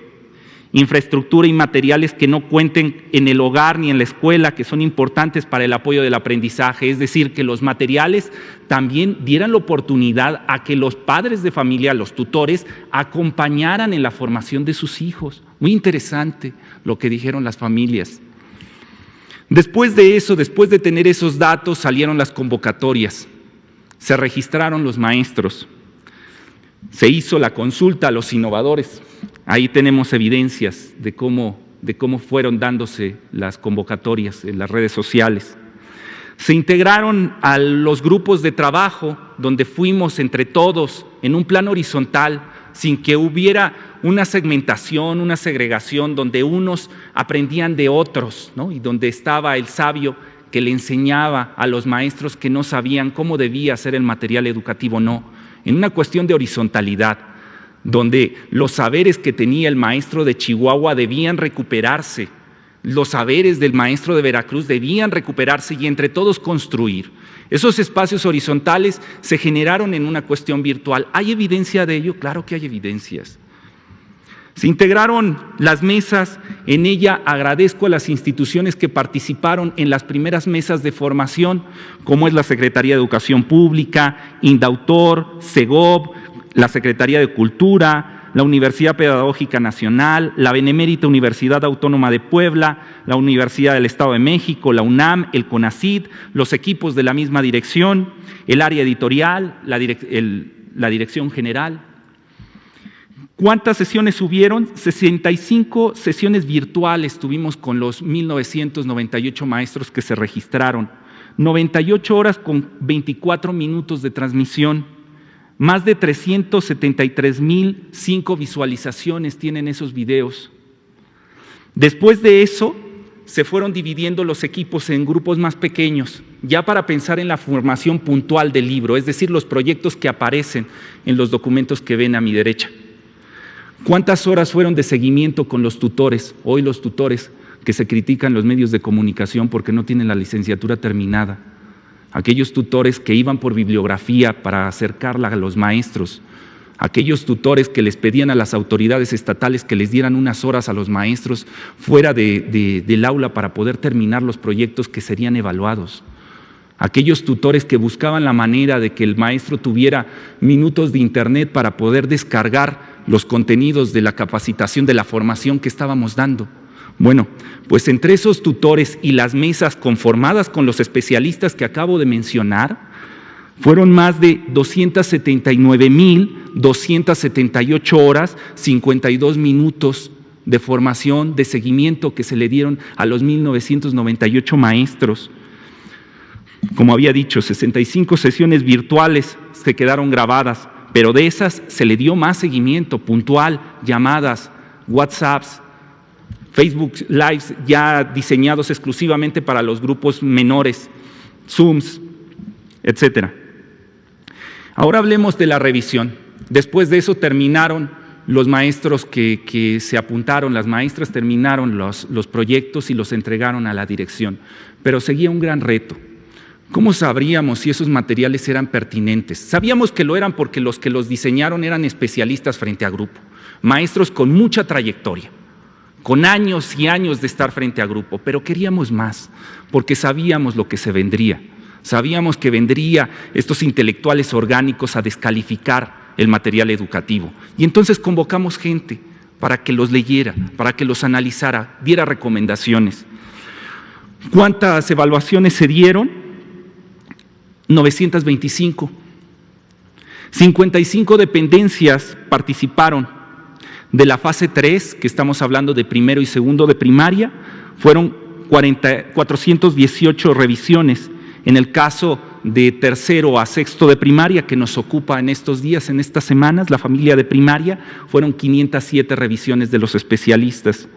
Infraestructura y materiales que no cuenten en el hogar ni en la escuela, que son importantes para el apoyo del aprendizaje, es decir, que los materiales también dieran la oportunidad a que los padres de familia, los tutores, acompañaran en la formación de sus hijos. Muy interesante lo que dijeron las familias. Después de eso, después de tener esos datos, salieron las convocatorias, se registraron los maestros, se hizo la consulta a los innovadores. Ahí tenemos evidencias de cómo fueron dándose las convocatorias en las redes sociales. Se integraron a los grupos de trabajo donde fuimos entre todos en un plano horizontal, sin que hubiera una segmentación, una segregación, donde unos aprendían de otros, ¿no? Y donde estaba el sabio que le enseñaba a los maestros que no sabían cómo debía ser el material educativo, no. En una cuestión de horizontalidad, donde los saberes que tenía el maestro de Chihuahua debían recuperarse, los saberes del maestro de Veracruz debían recuperarse y entre todos construir. Esos espacios horizontales se generaron en una cuestión virtual. ¿Hay evidencia de ello? Claro que hay evidencias. Se integraron las mesas, en ella agradezco a las instituciones que participaron en las primeras mesas de formación, como es la Secretaría de Educación Pública, Indautor, Segov, la Secretaría de Cultura, la Universidad Pedagógica Nacional, la Benemérita Universidad Autónoma de Puebla, la Universidad del Estado de México, la UNAM, el CONACYT, los equipos de la misma dirección, el área editorial, la dirección general. ¿Cuántas sesiones hubieron? 65 sesiones virtuales tuvimos con los 1,998 maestros que se registraron, 98 horas con 24 minutos de transmisión. Más de 373,005 visualizaciones tienen esos videos. Después de eso, se fueron dividiendo los equipos en grupos más pequeños, ya para pensar en la formación puntual del libro, es decir, los proyectos que aparecen en los documentos que ven a mi derecha. ¿Cuántas horas fueron de seguimiento con los tutores? Hoy los tutores que se critican los medios de comunicación porque no tienen la licenciatura terminada. Aquellos tutores que iban por bibliografía para acercarla a los maestros, aquellos tutores que les pedían a las autoridades estatales que les dieran unas horas a los maestros fuera del aula para poder terminar los proyectos que serían evaluados. aquellos tutores que buscaban la manera de que el maestro tuviera minutos de internet para poder descargar los contenidos de la capacitación, de la formación que estábamos dando. Bueno, pues entre esos tutores y las mesas conformadas con los especialistas que acabo de mencionar, fueron más de 279,278 horas, 52 minutos de formación, de seguimiento que se le dieron a los 1,998 maestros. Como había dicho, 65 sesiones virtuales se quedaron grabadas, pero de esas se le dio más seguimiento puntual, llamadas, WhatsApps, Facebook Lives ya diseñados exclusivamente para los grupos menores, Zooms, etcétera. Ahora hablemos de la revisión. Después de eso terminaron los maestros que se apuntaron, las maestras terminaron los proyectos y los entregaron a la dirección. Pero seguía un gran reto. ¿Cómo sabríamos si esos materiales eran pertinentes? Sabíamos que lo eran porque los que los diseñaron eran especialistas frente a grupo, maestros con mucha trayectoria, con años y años de estar frente a grupo, pero queríamos más, porque sabíamos lo que se vendría. Sabíamos que vendría estos intelectuales orgánicos a descalificar el material educativo. Y entonces convocamos gente para que los leyera, para que los analizara, diera recomendaciones. ¿Cuántas evaluaciones se dieron? 925. 55 dependencias participaron. De la fase 3, que estamos hablando de primero y segundo de primaria, fueron 418 revisiones. En el caso de tercero a sexto de primaria, que nos ocupa en estos días, en estas semanas, la familia de primaria, fueron 507 revisiones de los especialistas.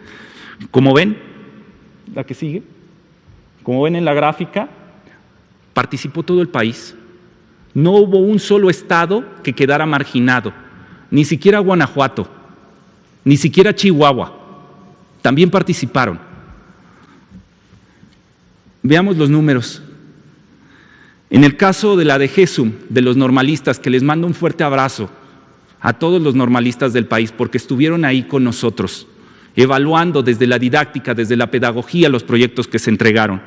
Como ven, la que sigue, como ven en la gráfica, participó todo el país. No hubo un solo estado que quedara marginado, ni siquiera Guanajuato, ni siquiera Chihuahua. También participaron. Veamos los números. En el caso de la de GESUM, de los normalistas, que les mando un fuerte abrazo a todos los normalistas del país, porque estuvieron ahí con nosotros, evaluando desde la didáctica, desde la pedagogía, los proyectos que se entregaron.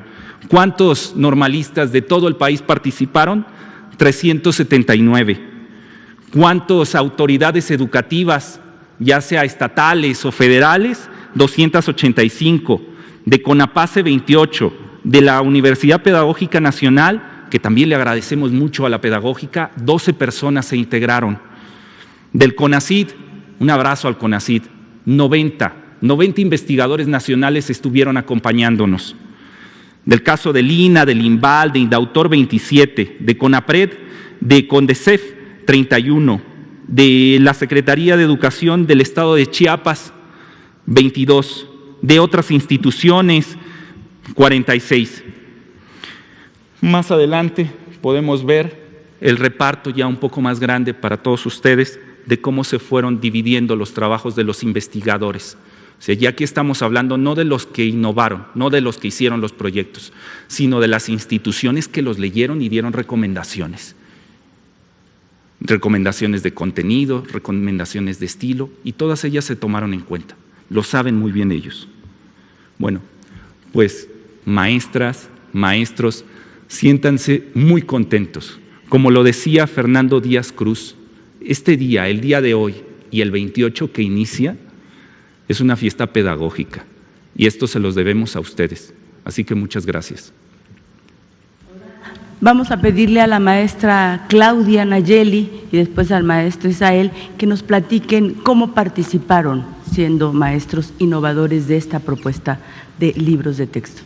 ¿Cuántos normalistas de todo el país participaron? 379. ¿Cuántas autoridades educativas, ya sea estatales o federales? 285. De CONAPACE, 28. De la Universidad Pedagógica Nacional, que también le agradecemos mucho a la pedagógica, 12 personas se integraron. Del CONACYT, un abrazo al CONACYT, 90 investigadores nacionales estuvieron acompañándonos. Del caso del INA, del INVAL, de INDAUTOR, 27, de CONAPRED, de CONDECEF, 31, de la Secretaría de Educación del Estado de Chiapas, 22, de otras instituciones, 46. Más adelante podemos ver el reparto ya un poco más grande para todos ustedes de cómo se fueron dividiendo los trabajos de los investigadores. O sea, ya aquí estamos hablando no de los que innovaron, no de los que hicieron los proyectos, sino de las instituciones que los leyeron y dieron recomendaciones. Recomendaciones de contenido, recomendaciones de estilo, y todas ellas se tomaron en cuenta. Lo saben muy bien ellos. Bueno, pues maestras, maestros, siéntanse muy contentos. Como lo decía Fernando Díaz Cruz, este día, el día de hoy y el 28 que inicia, es una fiesta pedagógica y esto se los debemos a ustedes. Así que muchas gracias. Vamos a pedirle a la maestra Claudia Nayeli y después al maestro Isael que nos platiquen cómo participaron siendo maestros innovadores de esta propuesta de libros de texto.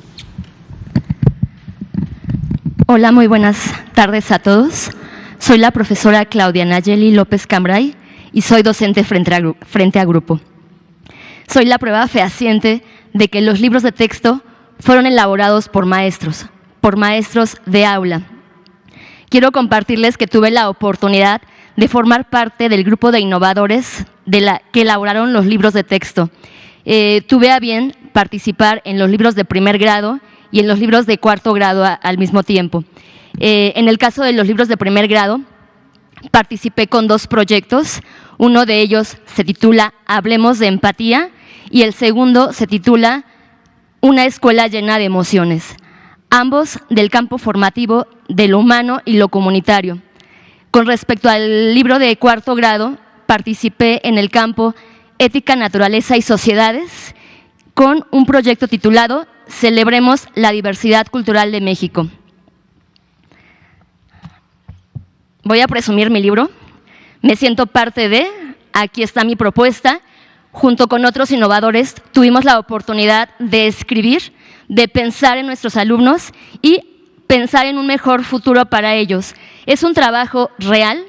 Hola, muy buenas tardes a todos. Soy la profesora Claudia Nayeli López Cambray y soy docente frente a grupo. Soy la prueba fehaciente de que los libros de texto fueron elaborados por maestros de aula. Quiero compartirles que tuve la oportunidad de formar parte del grupo de innovadores que elaboraron los libros de texto. Tuve a bien participar en los libros de primer grado y en los libros de cuarto grado al mismo tiempo. En el caso de los libros de primer grado, participé con 2 proyectos. Uno de ellos se titula Hablemos de empatía y el segundo se titula Una escuela llena de emociones. ambos del campo formativo de lo humano y lo comunitario. Con respecto al libro de cuarto grado, participé en el campo Ética, Naturaleza y Sociedades con un proyecto titulado Celebremos la Diversidad Cultural de México. Voy a presumir mi libro. Me siento parte de, aquí está mi propuesta. Junto con otros innovadores tuvimos la oportunidad de escribir, de pensar en nuestros alumnos y pensar en un mejor futuro para ellos. Es un trabajo real.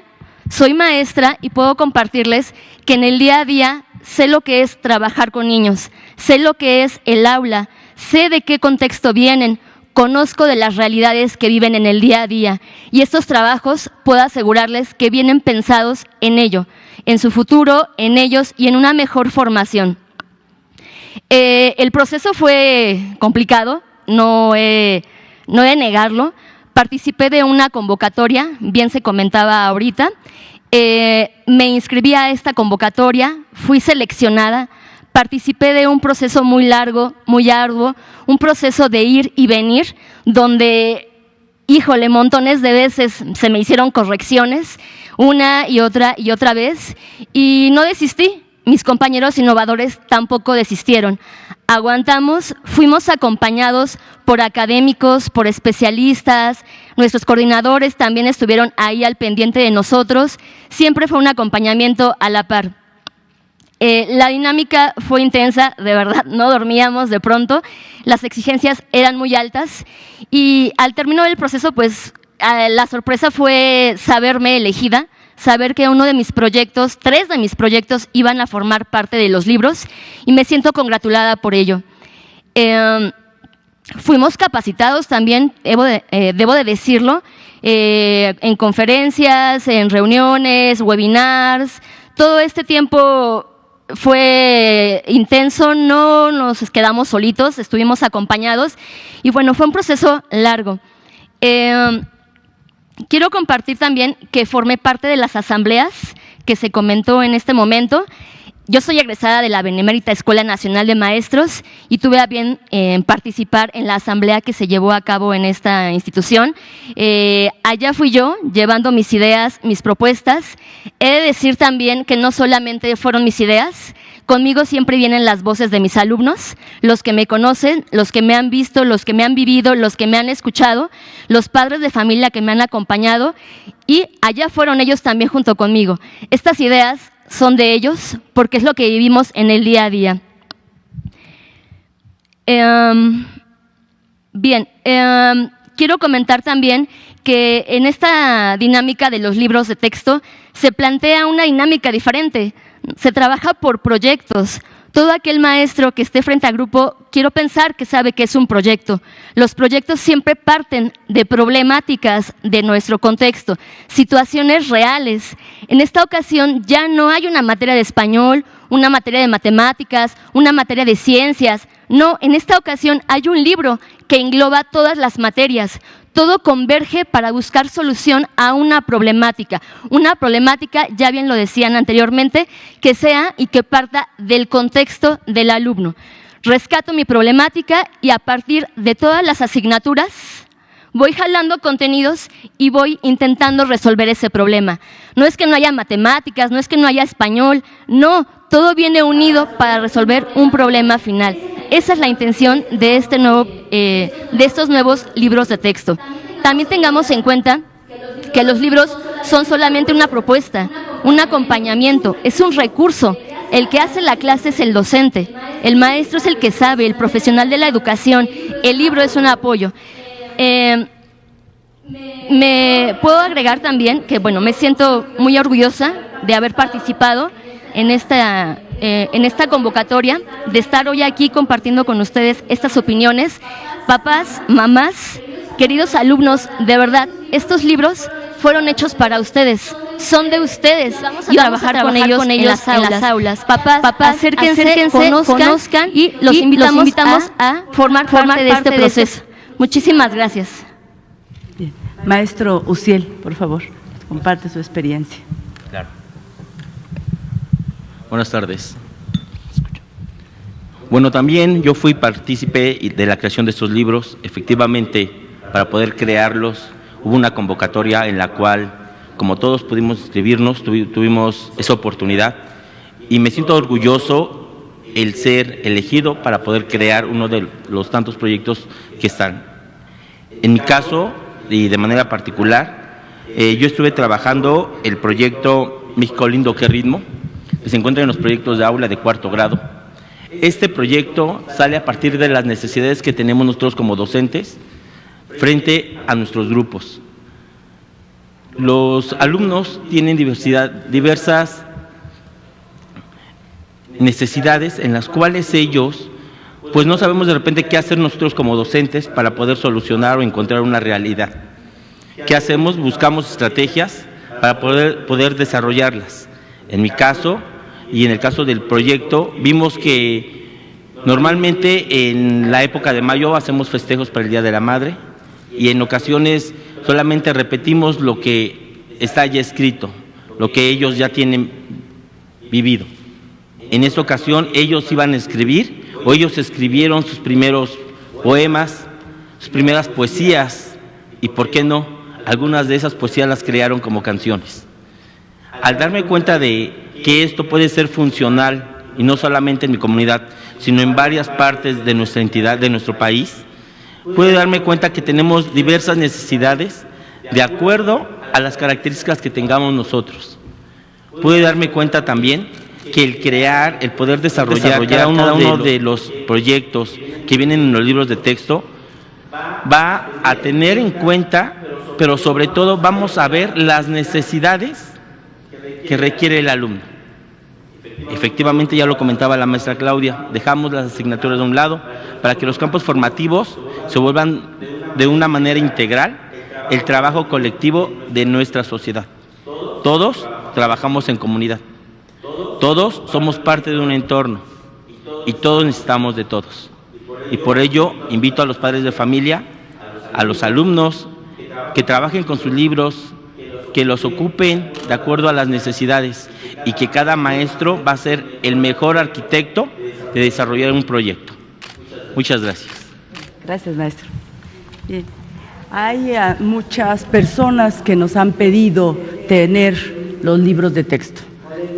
Soy maestra y puedo compartirles que en el día a día sé lo que es trabajar con niños, sé lo que es el aula, sé de qué contexto vienen, conozco de las realidades que viven en el día a día y estos trabajos puedo asegurarles que vienen pensados en ello, en su futuro, en ellos y en una mejor formación. El proceso fue complicado, no he de negarlo. Participé de una convocatoria, bien se comentaba ahorita, me inscribí a esta convocatoria, fui seleccionada, participé de un proceso muy largo, muy arduo, un proceso de ir y venir, donde, híjole, montones de veces se me hicieron correcciones, una y otra vez, y no desistí. Mis compañeros innovadores tampoco desistieron. Aguantamos, fuimos acompañados por académicos, por especialistas, nuestros coordinadores también estuvieron ahí al pendiente de nosotros, siempre fue un acompañamiento a la par. La dinámica fue intensa, de verdad, no dormíamos de pronto, las exigencias eran muy altas y al término del proceso, pues la sorpresa fue saberme elegida, saber que uno de mis proyectos, 3 de mis proyectos iban a formar parte de los libros y me siento congratulada por ello. Fuimos capacitados también, debo de decirlo, en conferencias, en reuniones, webinars, todo este tiempo fue intenso, no nos quedamos solitos, estuvimos acompañados y bueno, fue un proceso largo. Quiero compartir también que formé parte de las asambleas que se comentó en este momento. Yo soy egresada de la Benemérita Escuela Nacional de Maestros y tuve a bien participar en la asamblea que se llevó a cabo en esta institución. Allá fui yo llevando mis ideas, mis propuestas. He de decir también que no solamente fueron mis ideas, conmigo siempre vienen las voces de mis alumnos, los que me conocen, los que me han visto, los que me han vivido, los que me han escuchado, los padres de familia que me han acompañado y allá fueron ellos también junto conmigo. Estas ideas son de ellos porque es lo que vivimos en el día a día. Quiero comentar también que en esta dinámica de los libros de texto se plantea una dinámica diferente. Se trabaja por proyectos. Todo aquel maestro que esté frente a grupo, quiero pensar que sabe que es un proyecto. Los proyectos siempre parten de problemáticas de nuestro contexto, situaciones reales. En esta ocasión ya no hay una materia de español, una materia de matemáticas, una materia de ciencias. No, en esta ocasión hay un libro que engloba todas las materias. Todo converge para buscar solución a una problemática, ya bien lo decían anteriormente, que sea y que parta del contexto del alumno. Rescato mi problemática y a partir de todas las asignaturas voy jalando contenidos y voy intentando resolver ese problema. No es que no haya matemáticas, no es que no haya español, no, todo viene unido para resolver un problema final. Esa es la intención de estos nuevos libros de texto. También tengamos en cuenta que los libros son solamente una propuesta, un acompañamiento, es un recurso. El que hace la clase es el docente, el maestro es el que sabe, el profesional de la educación, el libro es un apoyo. Me puedo agregar también que, bueno, me siento muy orgullosa de haber participado en esta convocatoria, de estar hoy aquí compartiendo con ustedes estas opiniones. Papás, mamás, queridos alumnos, de verdad, estos libros fueron hechos para ustedes, son de ustedes y vamos a trabajar con ellos en las aulas. Papás, acérquense, conozcan y los invitamos a formar parte de este proceso. Muchísimas gracias. Bien. Maestro Uciel, por favor, comparte su experiencia. Claro. Buenas tardes. Bueno, también yo fui partícipe de la creación de estos libros. Efectivamente, para poder crearlos, hubo una convocatoria en la cual, como todos pudimos inscribirnos, tuvimos esa oportunidad, y me siento orgulloso el ser elegido para poder crear uno de los tantos proyectos que están. En mi caso, y de manera particular, yo estuve trabajando el proyecto México Lindo, ¿Qué Ritmo?, que se encuentra en los proyectos de aula de 4º grado. Este proyecto sale a partir de las necesidades que tenemos nosotros como docentes frente a nuestros grupos. Los alumnos tienen diversas necesidades en las cuales ellos, pues no sabemos de repente qué hacer nosotros como docentes para poder solucionar o encontrar una realidad. ¿Qué hacemos? Buscamos estrategias para poder desarrollarlas. En mi caso, y en el caso del proyecto, vimos que normalmente en la época de mayo hacemos festejos para el Día de la Madre, y en ocasiones solamente repetimos lo que está ya escrito, lo que ellos ya tienen vivido. En esta ocasión ellos iban a escribir, o ellos escribieron sus primeros poemas, sus primeras poesías, y por qué no, algunas de esas poesías las crearon como canciones. Al darme cuenta de que esto puede ser funcional, y no solamente en mi comunidad, sino en varias partes de nuestra entidad, de nuestro país, pude darme cuenta que tenemos diversas necesidades de acuerdo a las características que tengamos nosotros. Pude darme cuenta también que el crear, el poder desarrollar cada uno de los proyectos que vienen en los libros de texto va a tener en cuenta, pero sobre todo vamos a ver las necesidades que requiere el alumno. Efectivamente, ya lo comentaba la maestra Claudia, dejamos las asignaturas de un lado para que los campos formativos se vuelvan de una manera integral el trabajo colectivo de nuestra sociedad. Todos trabajamos en comunidad, todos somos parte de un entorno y todos necesitamos de todos. Y por ello invito a los padres de familia, a los alumnos, que trabajen con sus libros, que los ocupen de acuerdo a las necesidades, y que cada maestro va a ser el mejor arquitecto de desarrollar un proyecto. Muchas gracias. Gracias, maestro. Bien. Hay muchas personas que nos han pedido tener los libros de texto,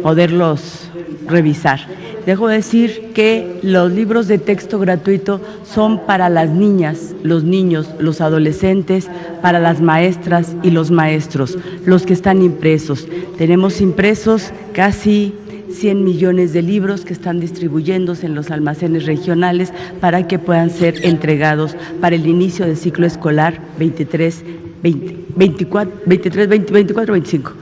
poderlos revisar. Dejo decir que los libros de texto gratuito son para las niñas, los niños, los adolescentes, para las maestras y los maestros, los que están impresos. Tenemos impresos casi 100 millones de libros que están distribuyéndose en los almacenes regionales para que puedan ser entregados para el inicio del ciclo escolar 2024-25.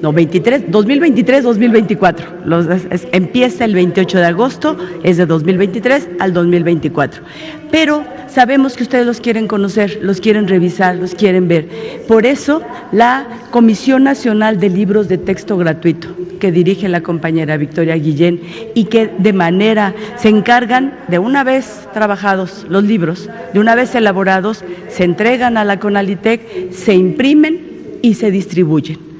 No, 2023-2024. Empieza el 28 de agosto, es de 2023 al 2024. Pero sabemos que ustedes los quieren conocer, los quieren revisar, los quieren ver. Por eso, la Comisión Nacional de Libros de Texto Gratuito, que dirige la compañera Victoria Guillén, y que de manera se encargan de una vez trabajados los libros, de una vez elaborados, se entregan a la CONALITEC, se imprimen y se distribuyen.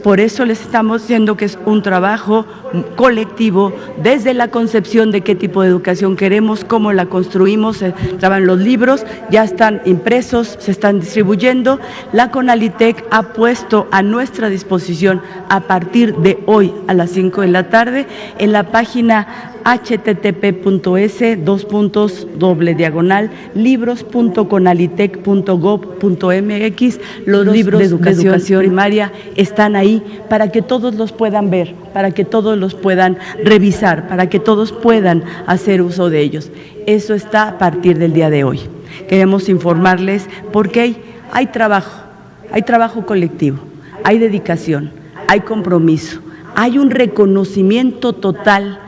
Por eso les estamos diciendo que es un trabajo colectivo desde la concepción de qué tipo de educación queremos, cómo la construimos. Se trabajan los libros, ya están impresos, se están distribuyendo. La CONALITEC ha puesto a nuestra disposición a partir de hoy a las 5 de la tarde en la página http://libros.conalitec.gov.mx. Los libros de educación primaria están ahí para que todos los puedan ver, para que todos los puedan revisar, para que todos puedan hacer uso de ellos. Eso está a partir del día de hoy. Queremos informarles porque hay trabajo colectivo, hay dedicación, hay compromiso, hay un reconocimiento total,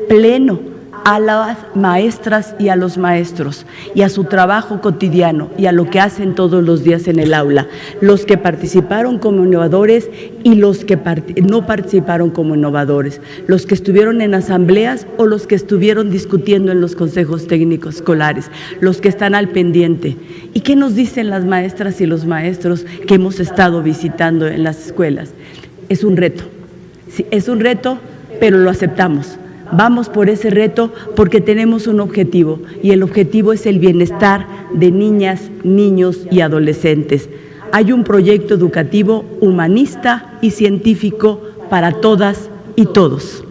pleno, a las maestras y a los maestros y a su trabajo cotidiano y a lo que hacen todos los días en el aula, los que participaron como innovadores y los que no participaron como innovadores, los que estuvieron en asambleas o los que estuvieron discutiendo en los consejos técnicos escolares, los que están al pendiente. ¿Y qué nos dicen las maestras y los maestros que hemos estado visitando en las escuelas? Es un reto, sí, es un reto, pero lo aceptamos, Vamos por ese reto porque tenemos un objetivo, y el objetivo es el bienestar de niñas, niños y adolescentes. Hay un proyecto educativo humanista y científico para todas y todos.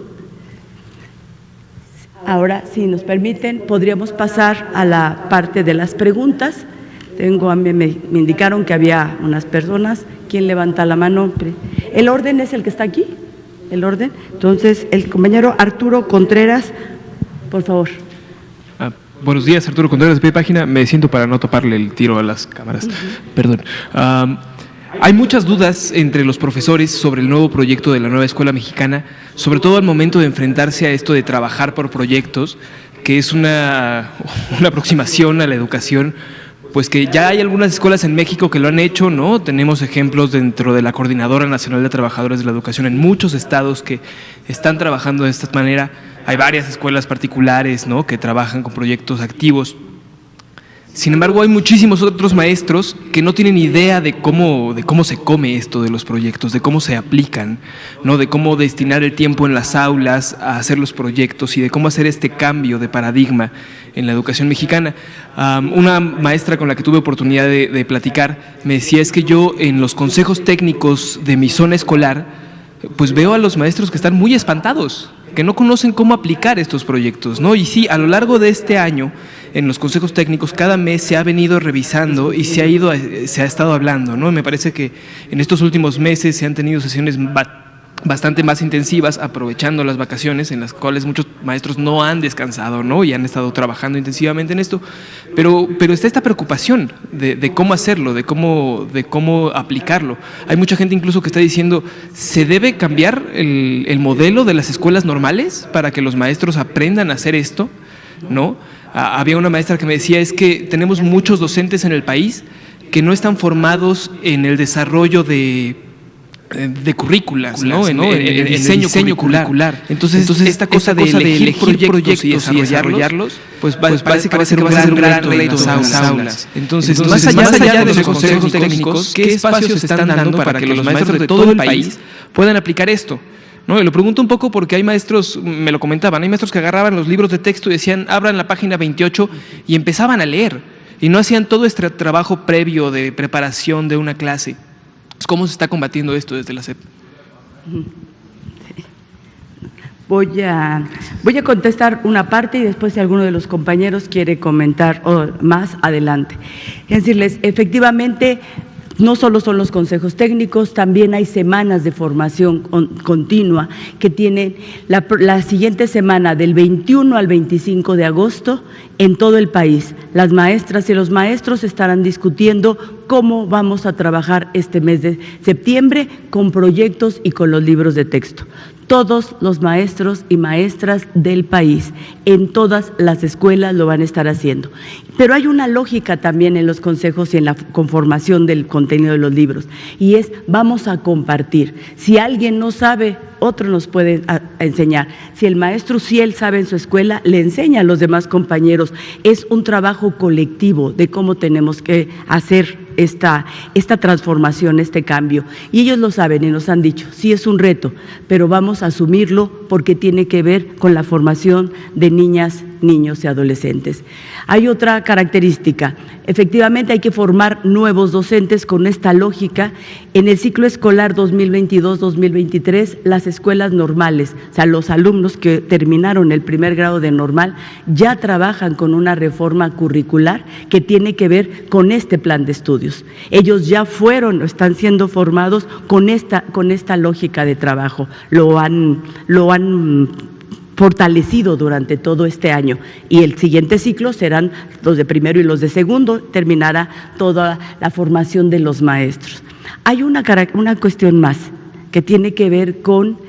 Ahora, si nos permiten, podríamos pasar a la parte de las preguntas. Me indicaron que había unas personas. ¿Quién levanta la mano? ¿El orden es el que está aquí? ¿El orden? Entonces, el compañero Arturo Contreras, por favor. Buenos días, Arturo Contreras, de Pie Página. Me siento para no toparle el tiro a las cámaras. Perdón. Hay muchas dudas entre los profesores sobre el nuevo proyecto de la nueva escuela mexicana, sobre todo al momento de enfrentarse a esto de trabajar por proyectos, que es una aproximación a la educación, pues que ya hay algunas escuelas en México que lo han hecho, ¿no? Tenemos ejemplos dentro de la Coordinadora Nacional de Trabajadores de la Educación en muchos estados que están trabajando de esta manera. Hay varias escuelas particulares, ¿no?, que trabajan con proyectos activos. Sin embargo, hay muchísimos otros maestros que no tienen idea de cómo se come esto de los proyectos, de cómo se aplican, ¿no?, de cómo destinar el tiempo en las aulas a hacer los proyectos y de cómo hacer este cambio de paradigma en la educación mexicana. Una maestra con la que tuve oportunidad de platicar me decía, es que yo en los consejos técnicos de mi zona escolar, pues veo a los maestros que están muy espantados, que no conocen cómo aplicar estos proyectos, ¿no? Y sí, a lo largo de este año, en los consejos técnicos, cada mes se ha venido revisando y se ha estado hablando, ¿no? Me parece que en estos últimos meses se han tenido sesiones bastante más intensivas, aprovechando las vacaciones, en las cuales muchos maestros no han descansado, ¿no?, y han estado trabajando intensivamente en esto, pero está esta preocupación de cómo hacerlo, de cómo aplicarlo. Hay mucha gente incluso que está diciendo, ¿se debe cambiar el modelo de las escuelas normales para que los maestros aprendan a hacer esto?, ¿no? Había una maestra que me decía, es que tenemos muchos docentes en el país que no están formados en el desarrollo de currículas, ¿no? En el diseño curricular. Entonces esta cosa de elegir proyectos y desarrollarlos, pues parece que va a ser un gran reto en las aulas. Entonces, más allá de los consejos técnicos, ¿qué espacios se están dando para que los maestros de todo el país puedan aplicar esto? ¿No? Y lo pregunto un poco porque hay maestros, me lo comentaban, hay maestros que agarraban los libros de texto y decían, abran la página 28 y empezaban a leer, y no hacían todo este trabajo previo de preparación de una clase. ¿Cómo se está combatiendo esto desde la SEP? Voy a contestar una parte y después si alguno de los compañeros quiere comentar más, adelante. Es decirles, efectivamente, no solo son los consejos técnicos, también hay semanas de formación continua que tienen la siguiente semana, del 21 al 25 de agosto, en todo el país. Las maestras y los maestros estarán discutiendo cómo vamos a trabajar este mes de septiembre con proyectos y con los libros de texto. Todos los maestros y maestras del país, en todas las escuelas lo van a estar haciendo. Pero hay una lógica también en los consejos y en la conformación del contenido de los libros, y es, vamos a compartir. Si alguien no sabe, otro nos puede enseñar. Si el maestro, si él sabe en su escuela, le enseña a los demás compañeros. Es un trabajo colectivo de cómo tenemos que hacer esta transformación, este cambio. Y ellos lo saben y nos han dicho, sí es un reto, pero vamos a asumirlo porque tiene que ver con la formación de niñas, niños y adolescentes. Hay otra característica, efectivamente hay que formar nuevos docentes con esta lógica. En el ciclo escolar 2022-2023, las escuelas normales, o sea, los alumnos que terminaron el primer grado de normal, ya trabajan con una reforma curricular que tiene que ver con este plan de estudios. Ellos ya están siendo formados con esta lógica de trabajo, lo han fortalecido durante todo este año, y el siguiente ciclo serán los de primero y los de segundo, terminará toda la formación de los maestros. Hay una cuestión más que tiene que ver con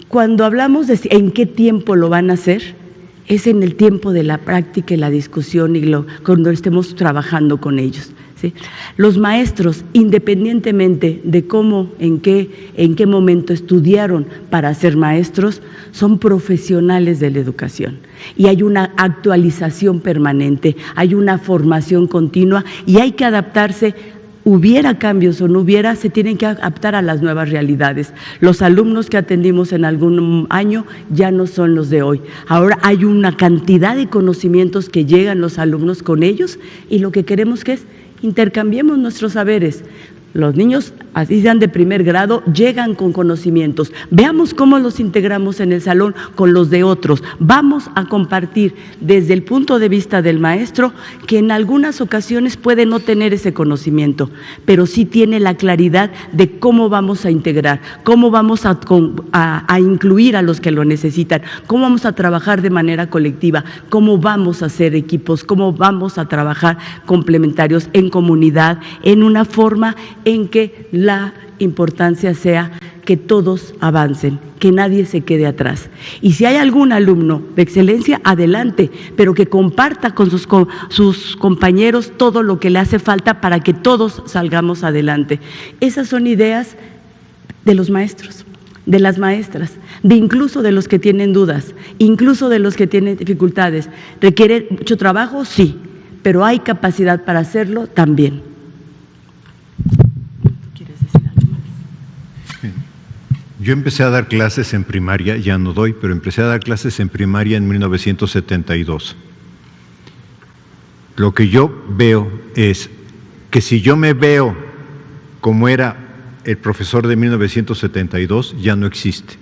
cuando hablamos de en qué tiempo lo van a hacer, es en el tiempo de la práctica y la discusión y cuando estemos trabajando con ellos, ¿sí? Los maestros, independientemente de cómo, en qué momento estudiaron para ser maestros, son profesionales de la educación y hay una actualización permanente, hay una formación continua y hay que adaptarse hubiera cambios o no hubiera, se tienen que adaptar a las nuevas realidades. Los alumnos que atendimos en algún año ya no son los de hoy. Ahora hay una cantidad de conocimientos que llegan los alumnos con ellos y lo que queremos que es intercambiemos nuestros saberes. Los niños, así sean de primer grado, llegan con conocimientos. Veamos cómo los integramos en el salón con los de otros. Vamos a compartir desde el punto de vista del maestro, que en algunas ocasiones puede no tener ese conocimiento, pero sí tiene la claridad de cómo vamos a integrar, cómo vamos a incluir a los que lo necesitan, cómo vamos a trabajar de manera colectiva, cómo vamos a hacer equipos, cómo vamos a trabajar complementarios en comunidad, en una forma en que la importancia sea que todos avancen, que nadie se quede atrás. Y si hay algún alumno de excelencia, adelante, pero que comparta con sus compañeros todo lo que le hace falta para que todos salgamos adelante. Esas son ideas de los maestros, de las maestras, de incluso de los que tienen dudas, incluso de los que tienen dificultades. ¿Requiere mucho trabajo? Sí, pero hay capacidad para hacerlo también. Yo empecé a dar clases en primaria, ya no doy, pero empecé a dar clases en primaria en 1972. Lo que yo veo es que si yo me veo como era el profesor de 1972, ya no existe.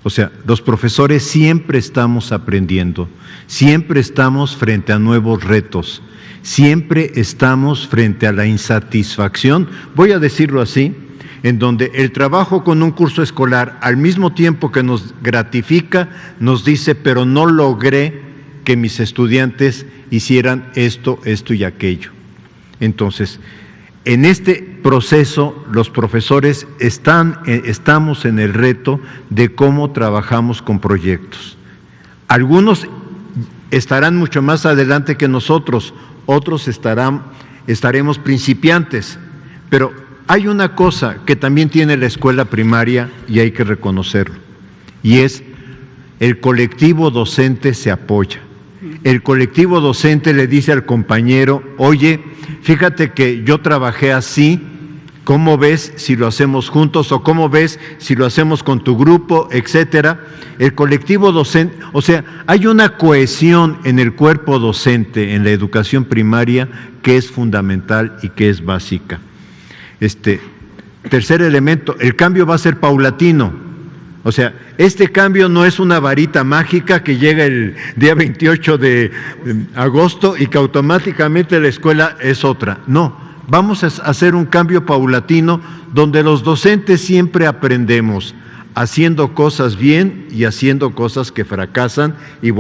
O sea, los profesores siempre estamos aprendiendo, siempre estamos frente a nuevos retos, siempre estamos frente a la insatisfacción, voy a decirlo así, en donde el trabajo con un curso escolar, al mismo tiempo que nos gratifica, nos dice, pero no logré que mis estudiantes hicieran esto, esto y aquello. Entonces, en este proceso, los profesores estamos en el reto de cómo trabajamos con proyectos. Algunos estarán mucho más adelante que nosotros, otros estaremos principiantes, pero hay una cosa que también tiene la escuela primaria y hay que reconocerlo, y es el colectivo docente se apoya. El colectivo docente le dice al compañero, oye, fíjate que yo trabajé así, ¿cómo ves si lo hacemos juntos? O ¿cómo ves si lo hacemos con tu grupo? Etcétera. El colectivo docente, o sea, hay una cohesión en el cuerpo docente en la educación primaria que es fundamental y que es básica. Tercer elemento, el cambio va a ser paulatino. O sea, este cambio no es una varita mágica que llega el día 28 de agosto y que automáticamente la escuela es otra. No, vamos a hacer un cambio paulatino donde los docentes siempre aprendemos haciendo cosas bien y haciendo cosas que fracasan y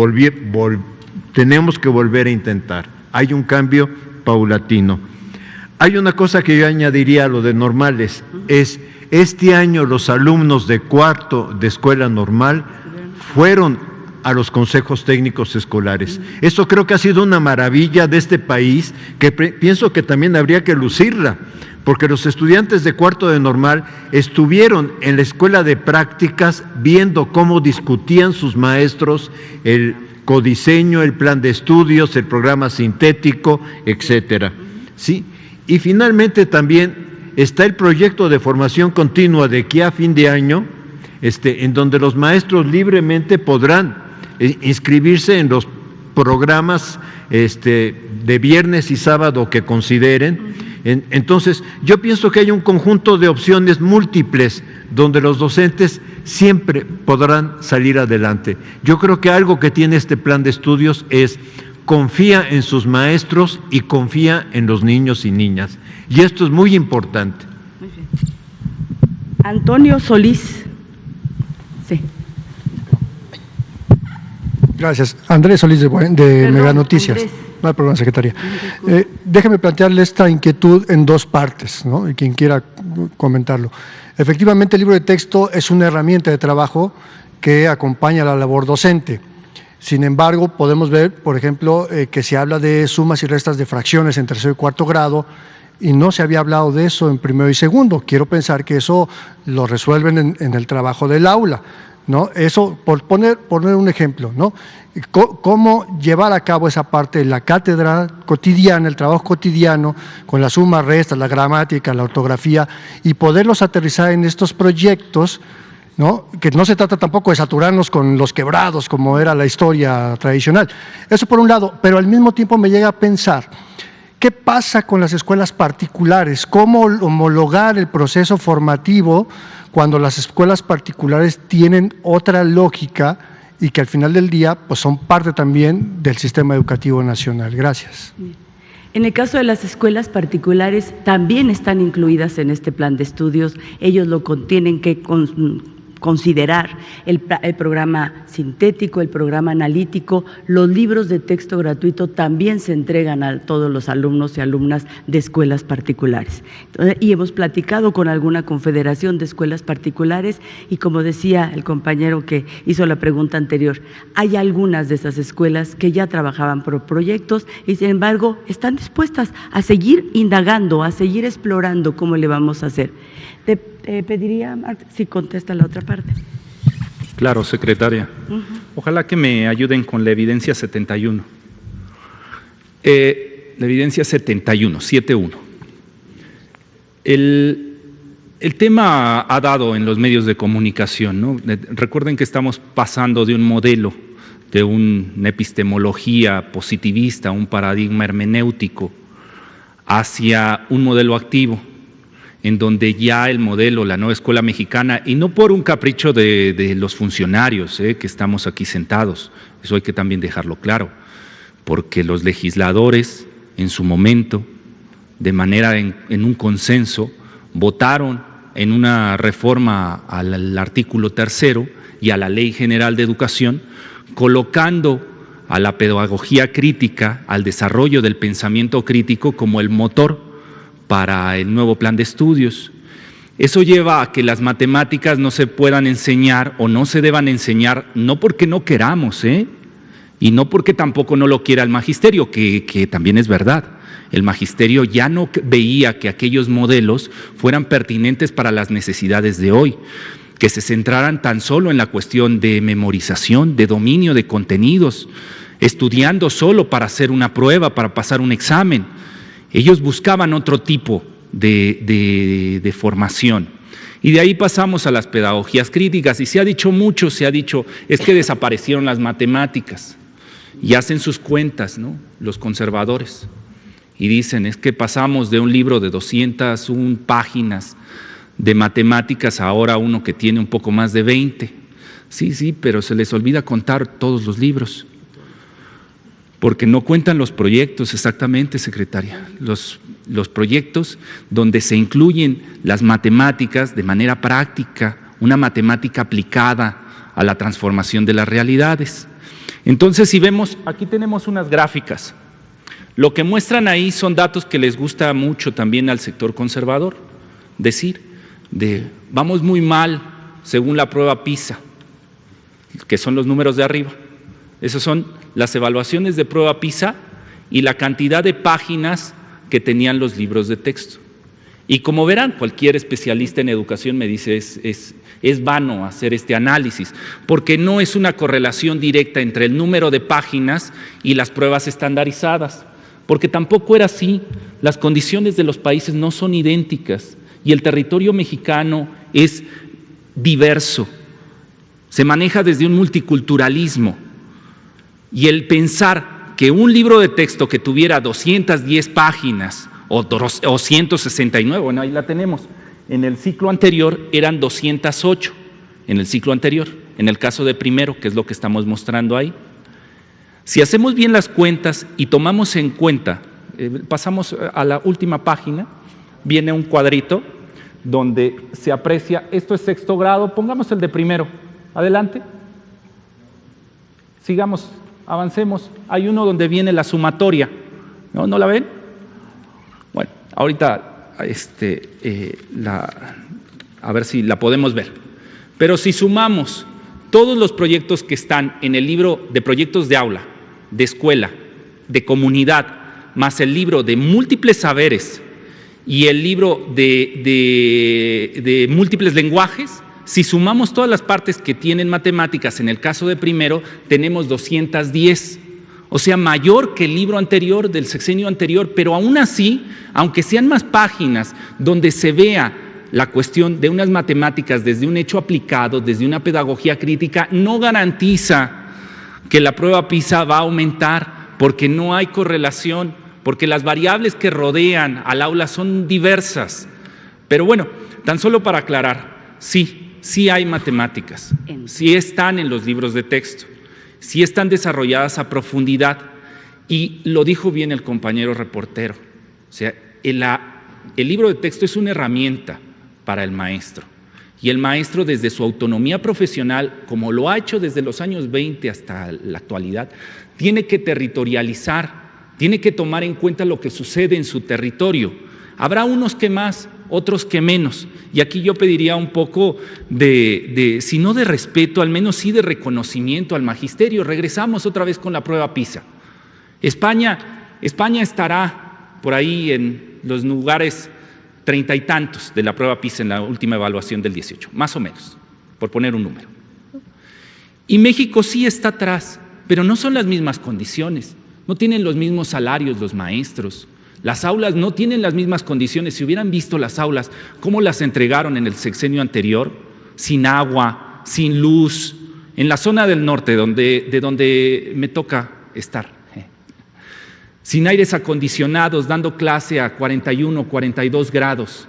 tenemos que volver a intentar. Hay un cambio paulatino. Hay una cosa que yo añadiría a lo de normales, es este año los alumnos de cuarto de escuela normal fueron a los consejos técnicos escolares. Eso creo que ha sido una maravilla de este país, que pienso que también habría que lucirla, porque los estudiantes de cuarto de normal estuvieron en la escuela de prácticas viendo cómo discutían sus maestros el codiseño, el plan de estudios, el programa sintético, etcétera. ¿Sí? Y finalmente también está el proyecto de formación continua de aquí a fin de año, en donde los maestros libremente podrán inscribirse en los programas de viernes y sábado que consideren. Entonces, yo pienso que hay un conjunto de opciones múltiples donde los docentes siempre podrán salir adelante. Yo creo que algo que tiene este plan de estudios es confía en sus maestros y confía en los niños y niñas. Y esto es muy importante. Muy bien. Antonio Solís. Sí. Gracias. Andrés Solís de Mega Noticias. No hay problema, secretaria. Déjeme plantearle esta inquietud en dos partes, ¿no? Y quien quiera comentarlo. Efectivamente, el libro de texto es una herramienta de trabajo que acompaña a la labor docente. Sin embargo, podemos ver, por ejemplo, que se habla de sumas y restas de fracciones en tercero y cuarto grado y no se había hablado de eso en primero y segundo. Quiero pensar que eso lo resuelven en el trabajo del aula. ¿no? Eso, por poner un ejemplo, ¿no? Cómo llevar a cabo esa parte de la cátedra cotidiana, el trabajo cotidiano, con las sumas, restas, la gramática, la ortografía, y poderlos aterrizar en estos proyectos, ¿no? Que no se trata tampoco de saturarnos con los quebrados, como era la historia tradicional. Eso por un lado, pero al mismo tiempo me llega a pensar, ¿qué pasa con las escuelas particulares? ¿Cómo homologar el proceso formativo cuando las escuelas particulares tienen otra lógica y que al final del día pues son parte también del sistema educativo nacional? Gracias. En el caso de las escuelas particulares también están incluidas en este plan de estudios. Ellos lo tienen que considerar el programa sintético, el programa analítico. Los libros de texto gratuito también se entregan a todos los alumnos y alumnas de escuelas particulares. Entonces, y hemos platicado con alguna confederación de escuelas particulares y, como decía el compañero que hizo la pregunta anterior, hay algunas de esas escuelas que ya trabajaban por proyectos y, sin embargo, están dispuestas a seguir indagando, a seguir explorando cómo le vamos a hacer. Te pediría, Marta, si contesta la otra parte. Claro, secretaria. Ojalá que me ayuden con la evidencia 71. La evidencia 71, 71. El tema ha dado en los medios de comunicación, ¿no? Recuerden que estamos pasando de un modelo, de una epistemología positivista, un paradigma hermenéutico, hacia un modelo activo, en donde ya el modelo, la nueva escuela mexicana, y no por un capricho de los funcionarios que estamos aquí sentados, eso hay que también dejarlo claro, porque los legisladores en su momento, de manera en un consenso, votaron en una reforma al artículo 3 y a la Ley General de Educación, colocando a la pedagogía crítica, al desarrollo del pensamiento crítico como el motor para el nuevo plan de estudios. Eso lleva a que las matemáticas no se puedan enseñar o no se deban enseñar, no porque no queramos, y no porque tampoco no lo quiera el magisterio, que también es verdad. El magisterio ya no veía que aquellos modelos fueran pertinentes para las necesidades de hoy, que se centraran tan solo en la cuestión de memorización, de dominio de contenidos, estudiando solo para hacer una prueba, para pasar un examen. Ellos buscaban otro tipo de formación. Y de ahí pasamos a las pedagogías críticas. Y se ha dicho mucho, es que desaparecieron las matemáticas. Y hacen sus cuentas, ¿no? Los conservadores. Y dicen, es que pasamos de un libro de 201 páginas de matemáticas a ahora uno que tiene un poco más de 20. Sí, pero se les olvida contar todos los libros. Porque no cuentan los proyectos, exactamente, secretaria, los proyectos donde se incluyen las matemáticas de manera práctica, una matemática aplicada a la transformación de las realidades. Entonces, si vemos, aquí tenemos unas gráficas. Lo que muestran ahí son datos que les gusta mucho también al sector conservador, decir, vamos muy mal según la prueba PISA, que son los números de arriba. Esos son las evaluaciones de prueba PISA y la cantidad de páginas que tenían los libros de texto. Y como verán, cualquier especialista en educación me dice es vano hacer este análisis, porque no es una correlación directa entre el número de páginas y las pruebas estandarizadas, porque tampoco era así. Las condiciones de los países no son idénticas y el territorio mexicano es diverso, se maneja desde un multiculturalismo. Y el pensar que un libro de texto que tuviera 210 páginas o 169, bueno, ahí la tenemos, en el ciclo anterior eran 208, en el ciclo anterior, en el caso de primero, que es lo que estamos mostrando ahí. Si hacemos bien las cuentas y tomamos en cuenta, pasamos a la última página, viene un cuadrito donde se aprecia, esto es sexto grado, pongamos el de primero, adelante, sigamos. Avancemos, hay uno donde viene la sumatoria, ¿no la ven? Bueno, ahorita a ver si la podemos ver. Pero si sumamos todos los proyectos que están en el libro de proyectos de aula, de escuela, de comunidad, más el libro de múltiples saberes y el libro de múltiples lenguajes, Si sumamos todas las partes que tienen matemáticas, en el caso de primero, tenemos 210, o sea, mayor que el libro anterior, del sexenio anterior, pero aún así, aunque sean más páginas donde se vea la cuestión de unas matemáticas desde un hecho aplicado, desde una pedagogía crítica, no garantiza que la prueba PISA va a aumentar, porque no hay correlación, porque las variables que rodean al aula son diversas. Pero bueno, tan solo para aclarar, sí hay matemáticas, sí están en los libros de texto, sí están desarrolladas a profundidad, y lo dijo bien el compañero reportero. O sea, el libro de texto es una herramienta para el maestro, y el maestro, desde su autonomía profesional, como lo ha hecho desde los años 20 hasta la actualidad, tiene que territorializar, tiene que tomar en cuenta lo que sucede en su territorio. Habrá unos que más, otros que menos, y aquí yo pediría un poco si no de respeto, al menos sí de reconocimiento al magisterio. Regresamos otra vez con la prueba PISA. España estará por ahí en los lugares 30 y tantos de la prueba PISA en la última evaluación del 18, más o menos, por poner un número. Y México sí está atrás, pero no son las mismas condiciones, no tienen los mismos salarios los maestros, las aulas no tienen las mismas condiciones. Si hubieran visto las aulas, cómo las entregaron en el sexenio anterior, sin agua, sin luz, en la zona del norte, de donde me toca estar, sin aires acondicionados, dando clase a 41, 42 grados.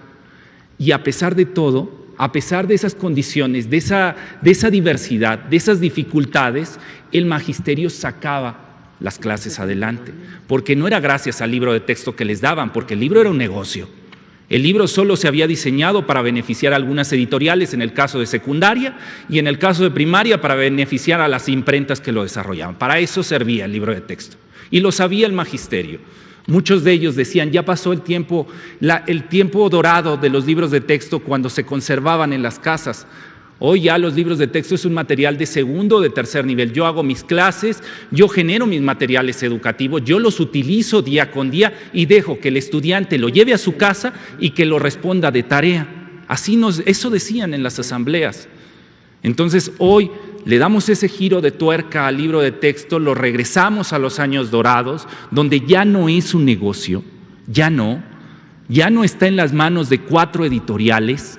Y a pesar de todo, a pesar de esas condiciones, de esa diversidad, de esas dificultades, el magisterio sacaba las clases adelante, porque no era gracias al libro de texto que les daban, porque el libro era un negocio. El libro solo se había diseñado para beneficiar a algunas editoriales, en el caso de secundaria, y en el caso de primaria para beneficiar a las imprentas que lo desarrollaban. Para eso servía el libro de texto, y lo sabía el magisterio. Muchos de ellos decían, ya pasó el tiempo dorado de los libros de texto cuando se conservaban en las casas. Hoy ya los libros de texto es un material de segundo o de tercer nivel. Yo hago mis clases, yo genero mis materiales educativos, yo los utilizo día con día y dejo que el estudiante lo lleve a su casa y que lo responda de tarea. Eso decían en las asambleas. Entonces hoy le damos ese giro de tuerca al libro de texto, lo regresamos a los años dorados, donde ya no es un negocio, ya no está en las manos de 4 editoriales,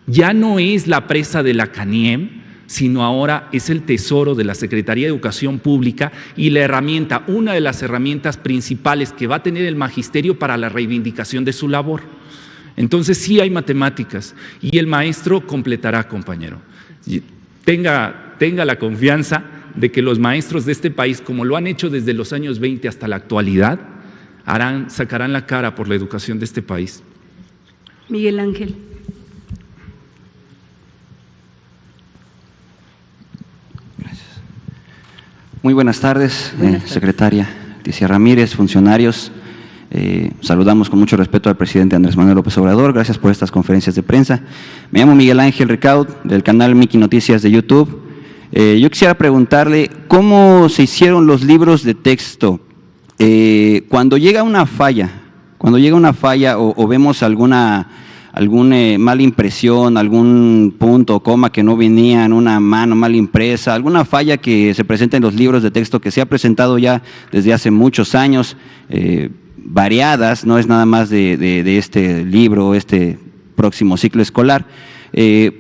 ya no es la presa de la CANIEM, sino ahora es el tesoro de la Secretaría de Educación Pública y una de las herramientas principales que va a tener el magisterio para la reivindicación de su labor. Entonces sí hay matemáticas y el maestro completará, compañero. Tenga la confianza de que los maestros de este país, como lo han hecho desde los años 20 hasta la actualidad, sacarán la cara por la educación de este país. Miguel Ángel. Muy buenas tardes, secretaria Ticia Ramírez, funcionarios. Saludamos con mucho respeto al presidente Andrés Manuel López Obrador. Gracias por estas conferencias de prensa. Me llamo Miguel Ángel Ricaud, del canal Miki Noticias de YouTube. Yo quisiera preguntarle cómo se hicieron los libros de texto. Cuando llega una falla o vemos alguna mala impresión, algún punto o coma que no venía en una mano mal impresa, alguna falla que se presenta en los libros de texto que se ha presentado ya desde hace muchos años, variadas, no es nada más de este libro, este próximo ciclo escolar.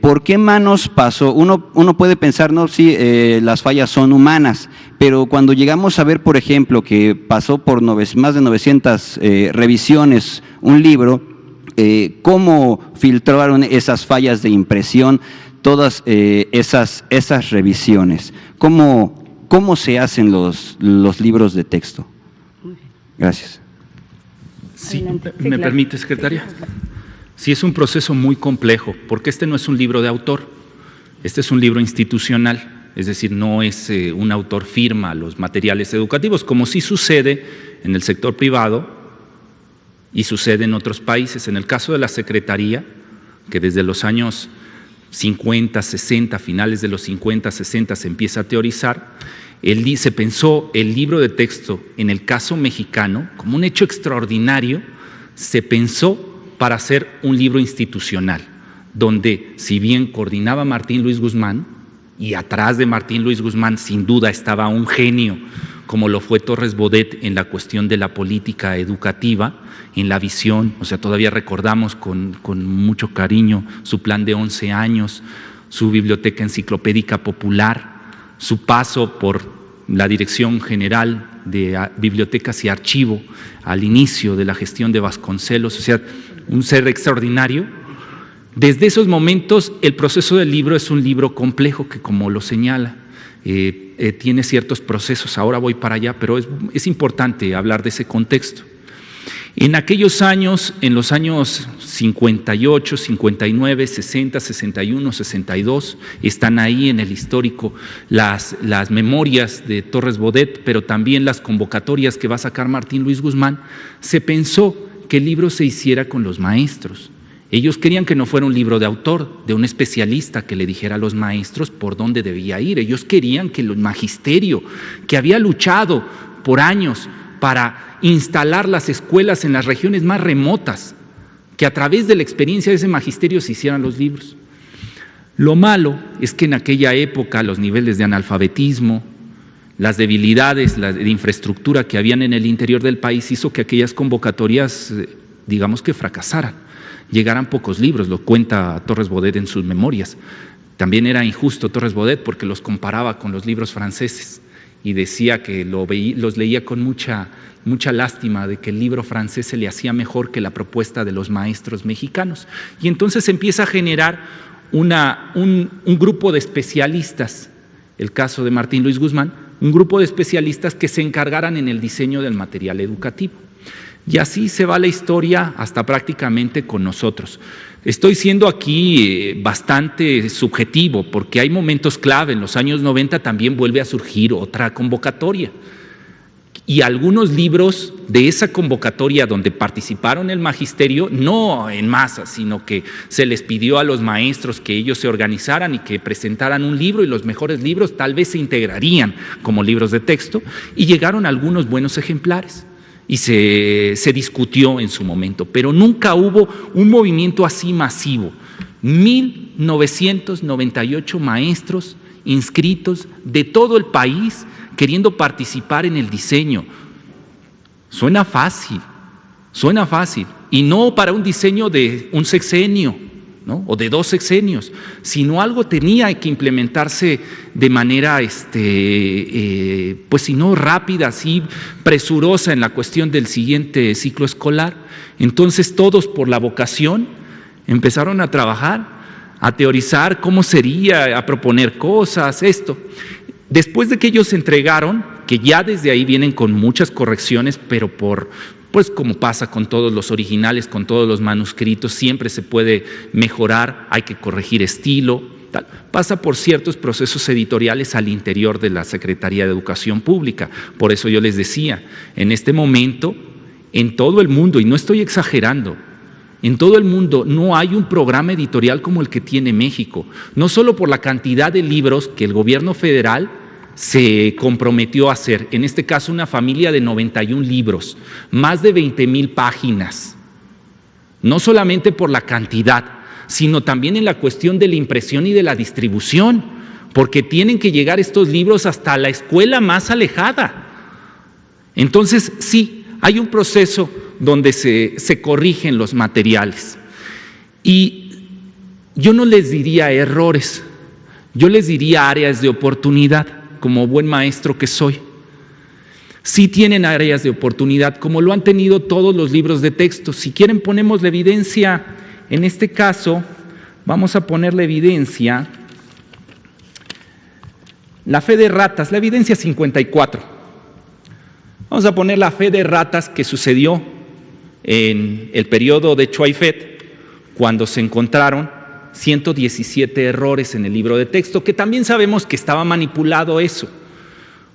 ¿Por qué manos pasó? Uno puede pensar, no, sí, las fallas son humanas, pero cuando llegamos a ver, por ejemplo, que pasó por más de 900 revisiones un libro, ¿cómo filtraron esas fallas de impresión, todas esas revisiones? ¿Cómo se hacen los libros de texto? Gracias. Sí, ¿me permite, secretaria? Sí, es un proceso muy complejo, porque este no es un libro de autor, este es un libro institucional, es decir, no es un autor firma los materiales educativos, como sí sucede en el sector privado y sucede en otros países. En el caso de la Secretaría, que desde los años 50, 60, finales de los 50, 60 se empieza a teorizar, se pensó el libro de texto en el caso mexicano como un hecho extraordinario, se pensó para hacer un libro institucional, donde si bien coordinaba Martín Luis Guzmán, y atrás de Martín Luis Guzmán sin duda estaba un genio como lo fue Torres Bodet en la cuestión de la política educativa, en la visión, o sea, todavía recordamos con mucho cariño su plan de 11 años, su biblioteca enciclopédica popular, su paso por la Dirección General de Bibliotecas y Archivo al inicio de la gestión de Vasconcelos, o sea, un ser extraordinario. Desde esos momentos el proceso del libro es un libro complejo que, como lo señala, tiene ciertos procesos, ahora voy para allá, pero es importante hablar de ese contexto. En aquellos años, en los años 58, 59, 60, 61, 62, están ahí en el histórico las memorias de Torres Bodet, pero también las convocatorias que va a sacar Martín Luis Guzmán. Se pensó que el libro se hiciera con los maestros. Ellos querían que no fuera un libro de autor, de un especialista que le dijera a los maestros por dónde debía ir. Ellos querían que el magisterio, que había luchado por años para instalar las escuelas en las regiones más remotas, que a través de la experiencia de ese magisterio se hicieran los libros. Lo malo es que en aquella época los niveles de analfabetismo, las debilidades de infraestructura que habían en el interior del país hizo que aquellas convocatorias, digamos que fracasaran. Llegaran pocos libros, lo cuenta Torres Bodet en sus memorias. También era injusto Torres Bodet porque los comparaba con los libros franceses y decía que los leía con mucha lástima de que el libro francés se le hacía mejor que la propuesta de los maestros mexicanos. Y entonces empieza a generar un grupo de especialistas, el caso de Martín Luis Guzmán, un grupo de especialistas que se encargaran en el diseño del material educativo. Y así se va la historia hasta prácticamente con nosotros. Estoy siendo aquí bastante subjetivo porque hay momentos clave. En los años 90 también vuelve a surgir otra convocatoria. Y algunos libros de esa convocatoria donde participaron el magisterio, no en masa, sino que se les pidió a los maestros que ellos se organizaran y que presentaran un libro, y los mejores libros tal vez se integrarían como libros de texto, y llegaron algunos buenos ejemplares. Y se discutió en su momento, pero nunca hubo un movimiento así masivo. 1998 maestros inscritos de todo el país queriendo participar en el diseño. Suena fácil, y no para un diseño de un sexenio, ¿no? O de 2 sexenios, sino algo tenía que implementarse de manera, pues si no rápida, así presurosa en la cuestión del siguiente ciclo escolar. Entonces todos por la vocación empezaron a trabajar, a teorizar cómo sería, a proponer cosas, esto. Después de que ellos se entregaron, que ya desde ahí vienen con muchas correcciones, pero pues como pasa con todos los originales, con todos los manuscritos, siempre se puede mejorar, hay que corregir estilo, tal. Pasa por ciertos procesos editoriales al interior de la Secretaría de Educación Pública. Por eso yo les decía, en este momento, en todo el mundo, y no estoy exagerando, en todo el mundo no hay un programa editorial como el que tiene México, no solo por la cantidad de libros que el gobierno federal se comprometió a hacer, en este caso una familia de 91 libros, más de 20,000 páginas, no solamente por la cantidad, sino también en la cuestión de la impresión y de la distribución, porque tienen que llegar estos libros hasta la escuela más alejada. Entonces, sí, hay un proceso donde se corrigen los materiales. Y yo no les diría errores, yo les diría áreas de oportunidad, como buen maestro que soy. Sí tienen áreas de oportunidad, como lo han tenido todos los libros de texto. Si quieren ponemos la evidencia, en este caso, vamos a poner la evidencia, la fe de ratas, la evidencia 54. Vamos a poner la fe de ratas que sucedió en el periodo de Choaifet, cuando se encontraron 117 errores en el libro de texto, que también sabemos que estaba manipulado eso,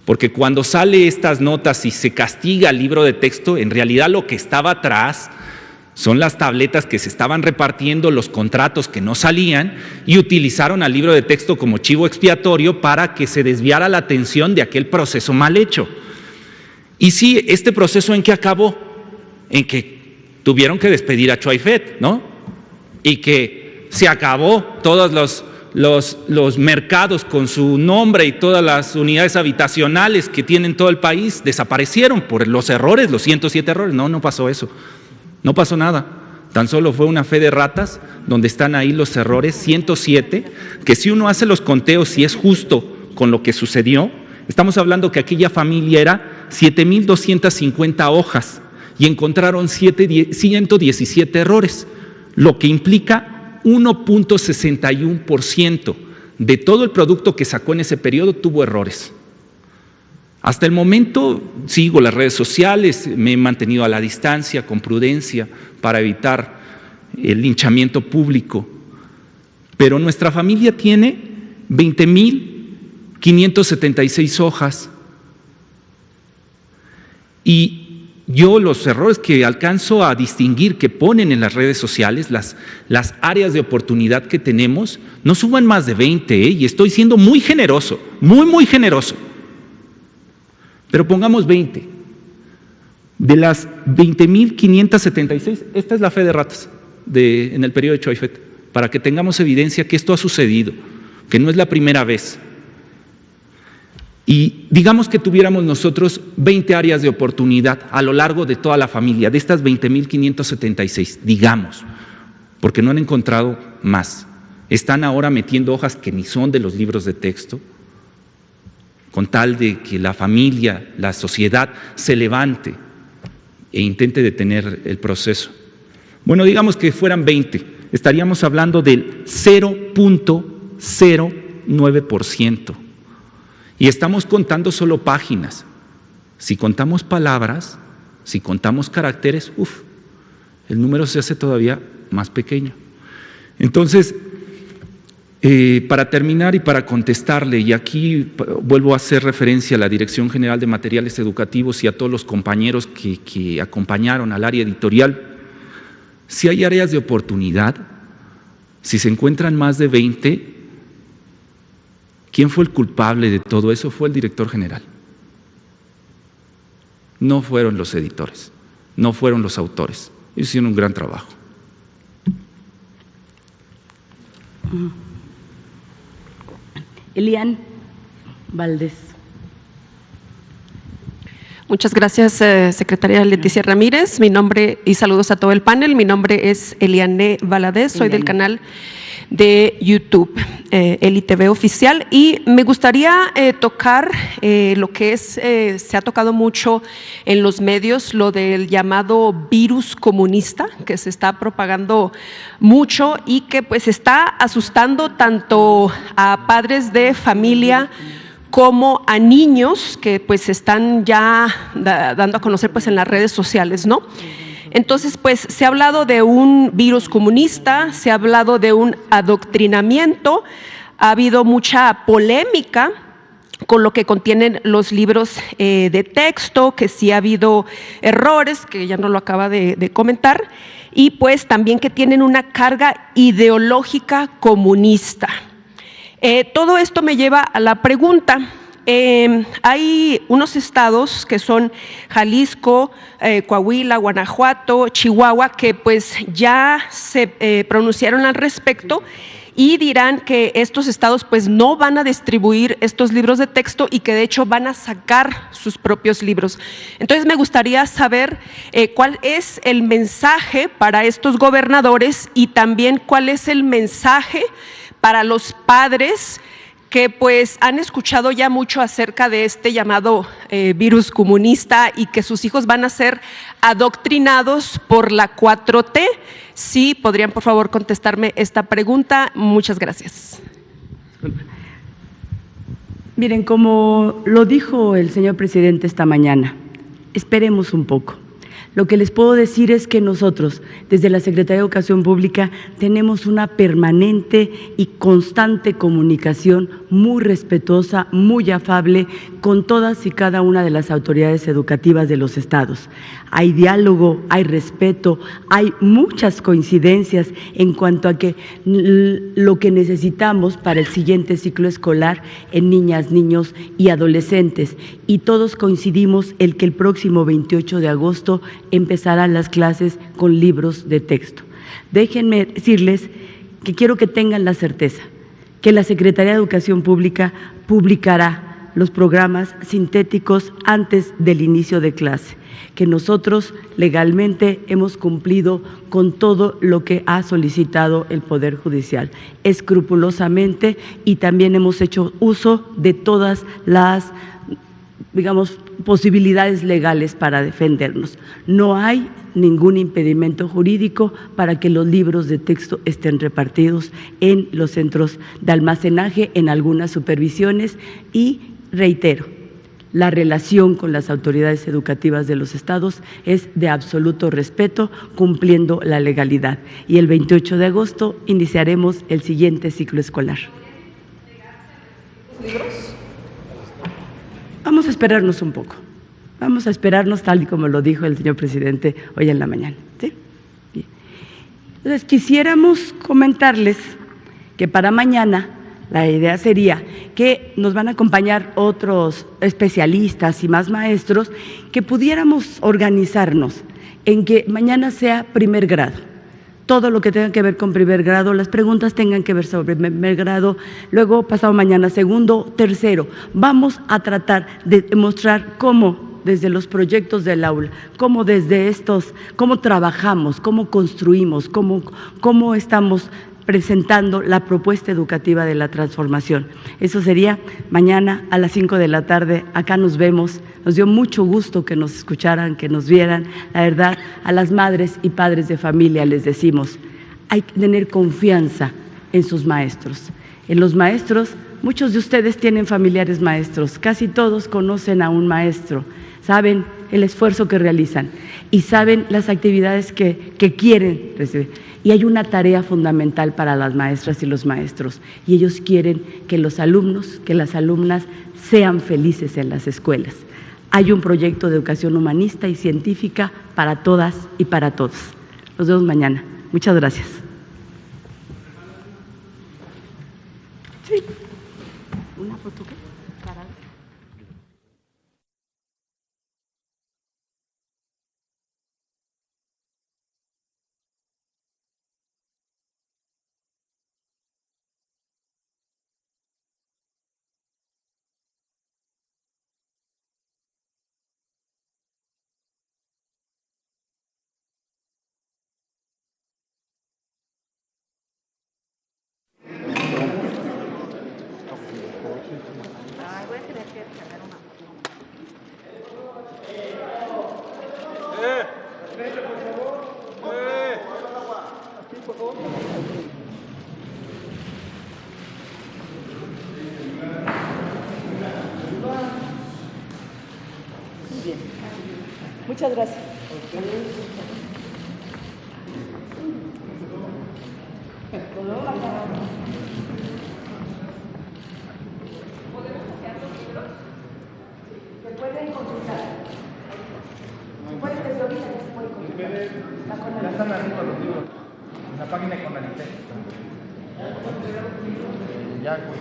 porque cuando sale estas notas y se castiga el libro de texto, en realidad lo que estaba atrás son las tabletas que se estaban repartiendo, los contratos que no salían, y utilizaron al libro de texto como chivo expiatorio para que se desviara la atención de aquel proceso mal hecho. Y sí, este proceso ¿en qué acabó? En que tuvieron que despedir a Choaifet, ¿no? Y que se acabó, todos los mercados con su nombre y todas las unidades habitacionales que tienen todo el país desaparecieron por los errores, los 107 errores. No, no pasó eso, no pasó nada. Tan solo fue una fe de ratas donde están ahí los errores, 107, que si uno hace los conteos, si es justo con lo que sucedió, estamos hablando que aquella familia era 7,250 hojas y encontraron 117 errores, lo que implica 1.61% de todo el producto que sacó en ese periodo tuvo errores. Hasta el momento sigo las redes sociales, me he mantenido a la distancia con prudencia para evitar el linchamiento público, pero nuestra familia tiene 20,576 hojas y yo los errores que alcanzo a distinguir que ponen en las redes sociales, las áreas de oportunidad que tenemos, no suban más de 20, y estoy siendo muy generoso, muy generoso. Pero pongamos 20. De las 20,576, esta es la fe de ratas en el periodo de Choaifet, para que tengamos evidencia que esto ha sucedido, que no es la primera vez. Y digamos que tuviéramos nosotros 20 áreas de oportunidad a lo largo de toda la familia, de estas 20,576, digamos, porque no han encontrado más. Están ahora metiendo hojas que ni son de los libros de texto, con tal de que la familia, la sociedad se levante e intente detener el proceso. Bueno, digamos que fueran 20, estaríamos hablando del 0.09%. Y estamos contando solo páginas. Si contamos palabras, si contamos caracteres, el número se hace todavía más pequeño. Entonces, para terminar y para contestarle, y aquí vuelvo a hacer referencia a la Dirección General de Materiales Educativos y a todos los compañeros que acompañaron al área editorial, si hay áreas de oportunidad, si se encuentran más de 20, ¿quién fue el culpable de todo eso? Fue el director general. No fueron los editores, no fueron los autores. Ellos hicieron un gran trabajo. Elian Valdés. Muchas gracias, secretaria Leticia Ramírez. Mi nombre, y saludos a todo el panel, mi nombre es Eliane Valadez, soy del canal de YouTube, Eli TV Oficial, y me gustaría tocar lo que se ha tocado mucho en los medios, lo del llamado virus comunista, que se está propagando mucho y que pues está asustando tanto a padres de familia como a niños que pues están ya dando a conocer pues en las redes sociales, ¿no? Entonces, pues se ha hablado de un virus comunista, se ha hablado de un adoctrinamiento, ha habido mucha polémica con lo que contienen los libros de texto, que sí ha habido errores, que ya no lo acaba de comentar, y pues también que tienen una carga ideológica comunista. Todo esto me lleva a la pregunta. Hay unos estados que son Jalisco, Coahuila, Guanajuato, Chihuahua, que pues ya se pronunciaron al respecto y dirán que estos estados pues no van a distribuir estos libros de texto y que de hecho van a sacar sus propios libros. Entonces me gustaría saber cuál es el mensaje para estos gobernadores y también cuál es el mensaje para los padres que pues han escuchado ya mucho acerca de este llamado virus comunista y que sus hijos van a ser adoctrinados por la 4T. Sí, podrían por favor contestarme esta pregunta. Muchas gracias. Miren, como lo dijo el señor presidente esta mañana, esperemos un poco. Lo que les puedo decir es que nosotros, desde la Secretaría de Educación Pública, tenemos una permanente y constante comunicación muy respetuosa, muy afable con todas y cada una de las autoridades educativas de los estados. Hay diálogo, hay respeto, hay muchas coincidencias en cuanto a que lo que necesitamos para el siguiente ciclo escolar en niñas, niños y adolescentes. Y todos coincidimos en que el próximo 28 de agosto empezarán las clases con libros de texto. Déjenme decirles que quiero que tengan la certeza que la Secretaría de Educación Pública publicará los programas sintéticos antes del inicio de clase, que nosotros legalmente hemos cumplido con todo lo que ha solicitado el Poder Judicial, escrupulosamente, y también hemos hecho uso de todas las, digamos, posibilidades legales para defendernos. No hay ningún impedimento jurídico para que los libros de texto estén repartidos en los centros de almacenaje, en algunas supervisiones, y reitero, la relación con las autoridades educativas de los estados es de absoluto respeto, cumpliendo la legalidad. Y el 28 de agosto iniciaremos el siguiente ciclo escolar. Vamos a esperarnos un poco. Vamos a esperarnos tal y como lo dijo el señor presidente hoy en la mañana, ¿sí? Bien. Entonces, quisiéramos comentarles que para mañana la idea sería que nos van a acompañar otros especialistas y más maestros, que pudiéramos organizarnos en que mañana sea primer grado. Todo lo que tenga que ver con primer grado, las preguntas tengan que ver sobre primer grado, luego pasado mañana segundo, tercero. Vamos a tratar de demostrar cómo desde los proyectos del aula, cómo desde estos, cómo trabajamos, cómo construimos, cómo estamos presentando la propuesta educativa de la transformación. Eso sería mañana a las 5 de la tarde. Acá nos vemos. Nos dio mucho gusto que nos escucharan, que nos vieran. La verdad, a las madres y padres de familia les decimos, hay que tener confianza en sus maestros. En los maestros, muchos de ustedes tienen familiares maestros, casi todos conocen a un maestro, saben el esfuerzo que realizan y saben las actividades que quieren recibir. Y hay una tarea fundamental para las maestras y los maestros, y ellos quieren que los alumnos, que las alumnas sean felices en las escuelas. Hay un proyecto de educación humanista y científica para todas y para todos. Nos vemos mañana. Muchas gracias. Sí. ¿Una foto qué? Parada. Bien. Muchas gracias. Se pueden consultar. Pueden desorientar, se pueden consultar. Ya están arriba los libros. En la página con la licencia. Ya, pues,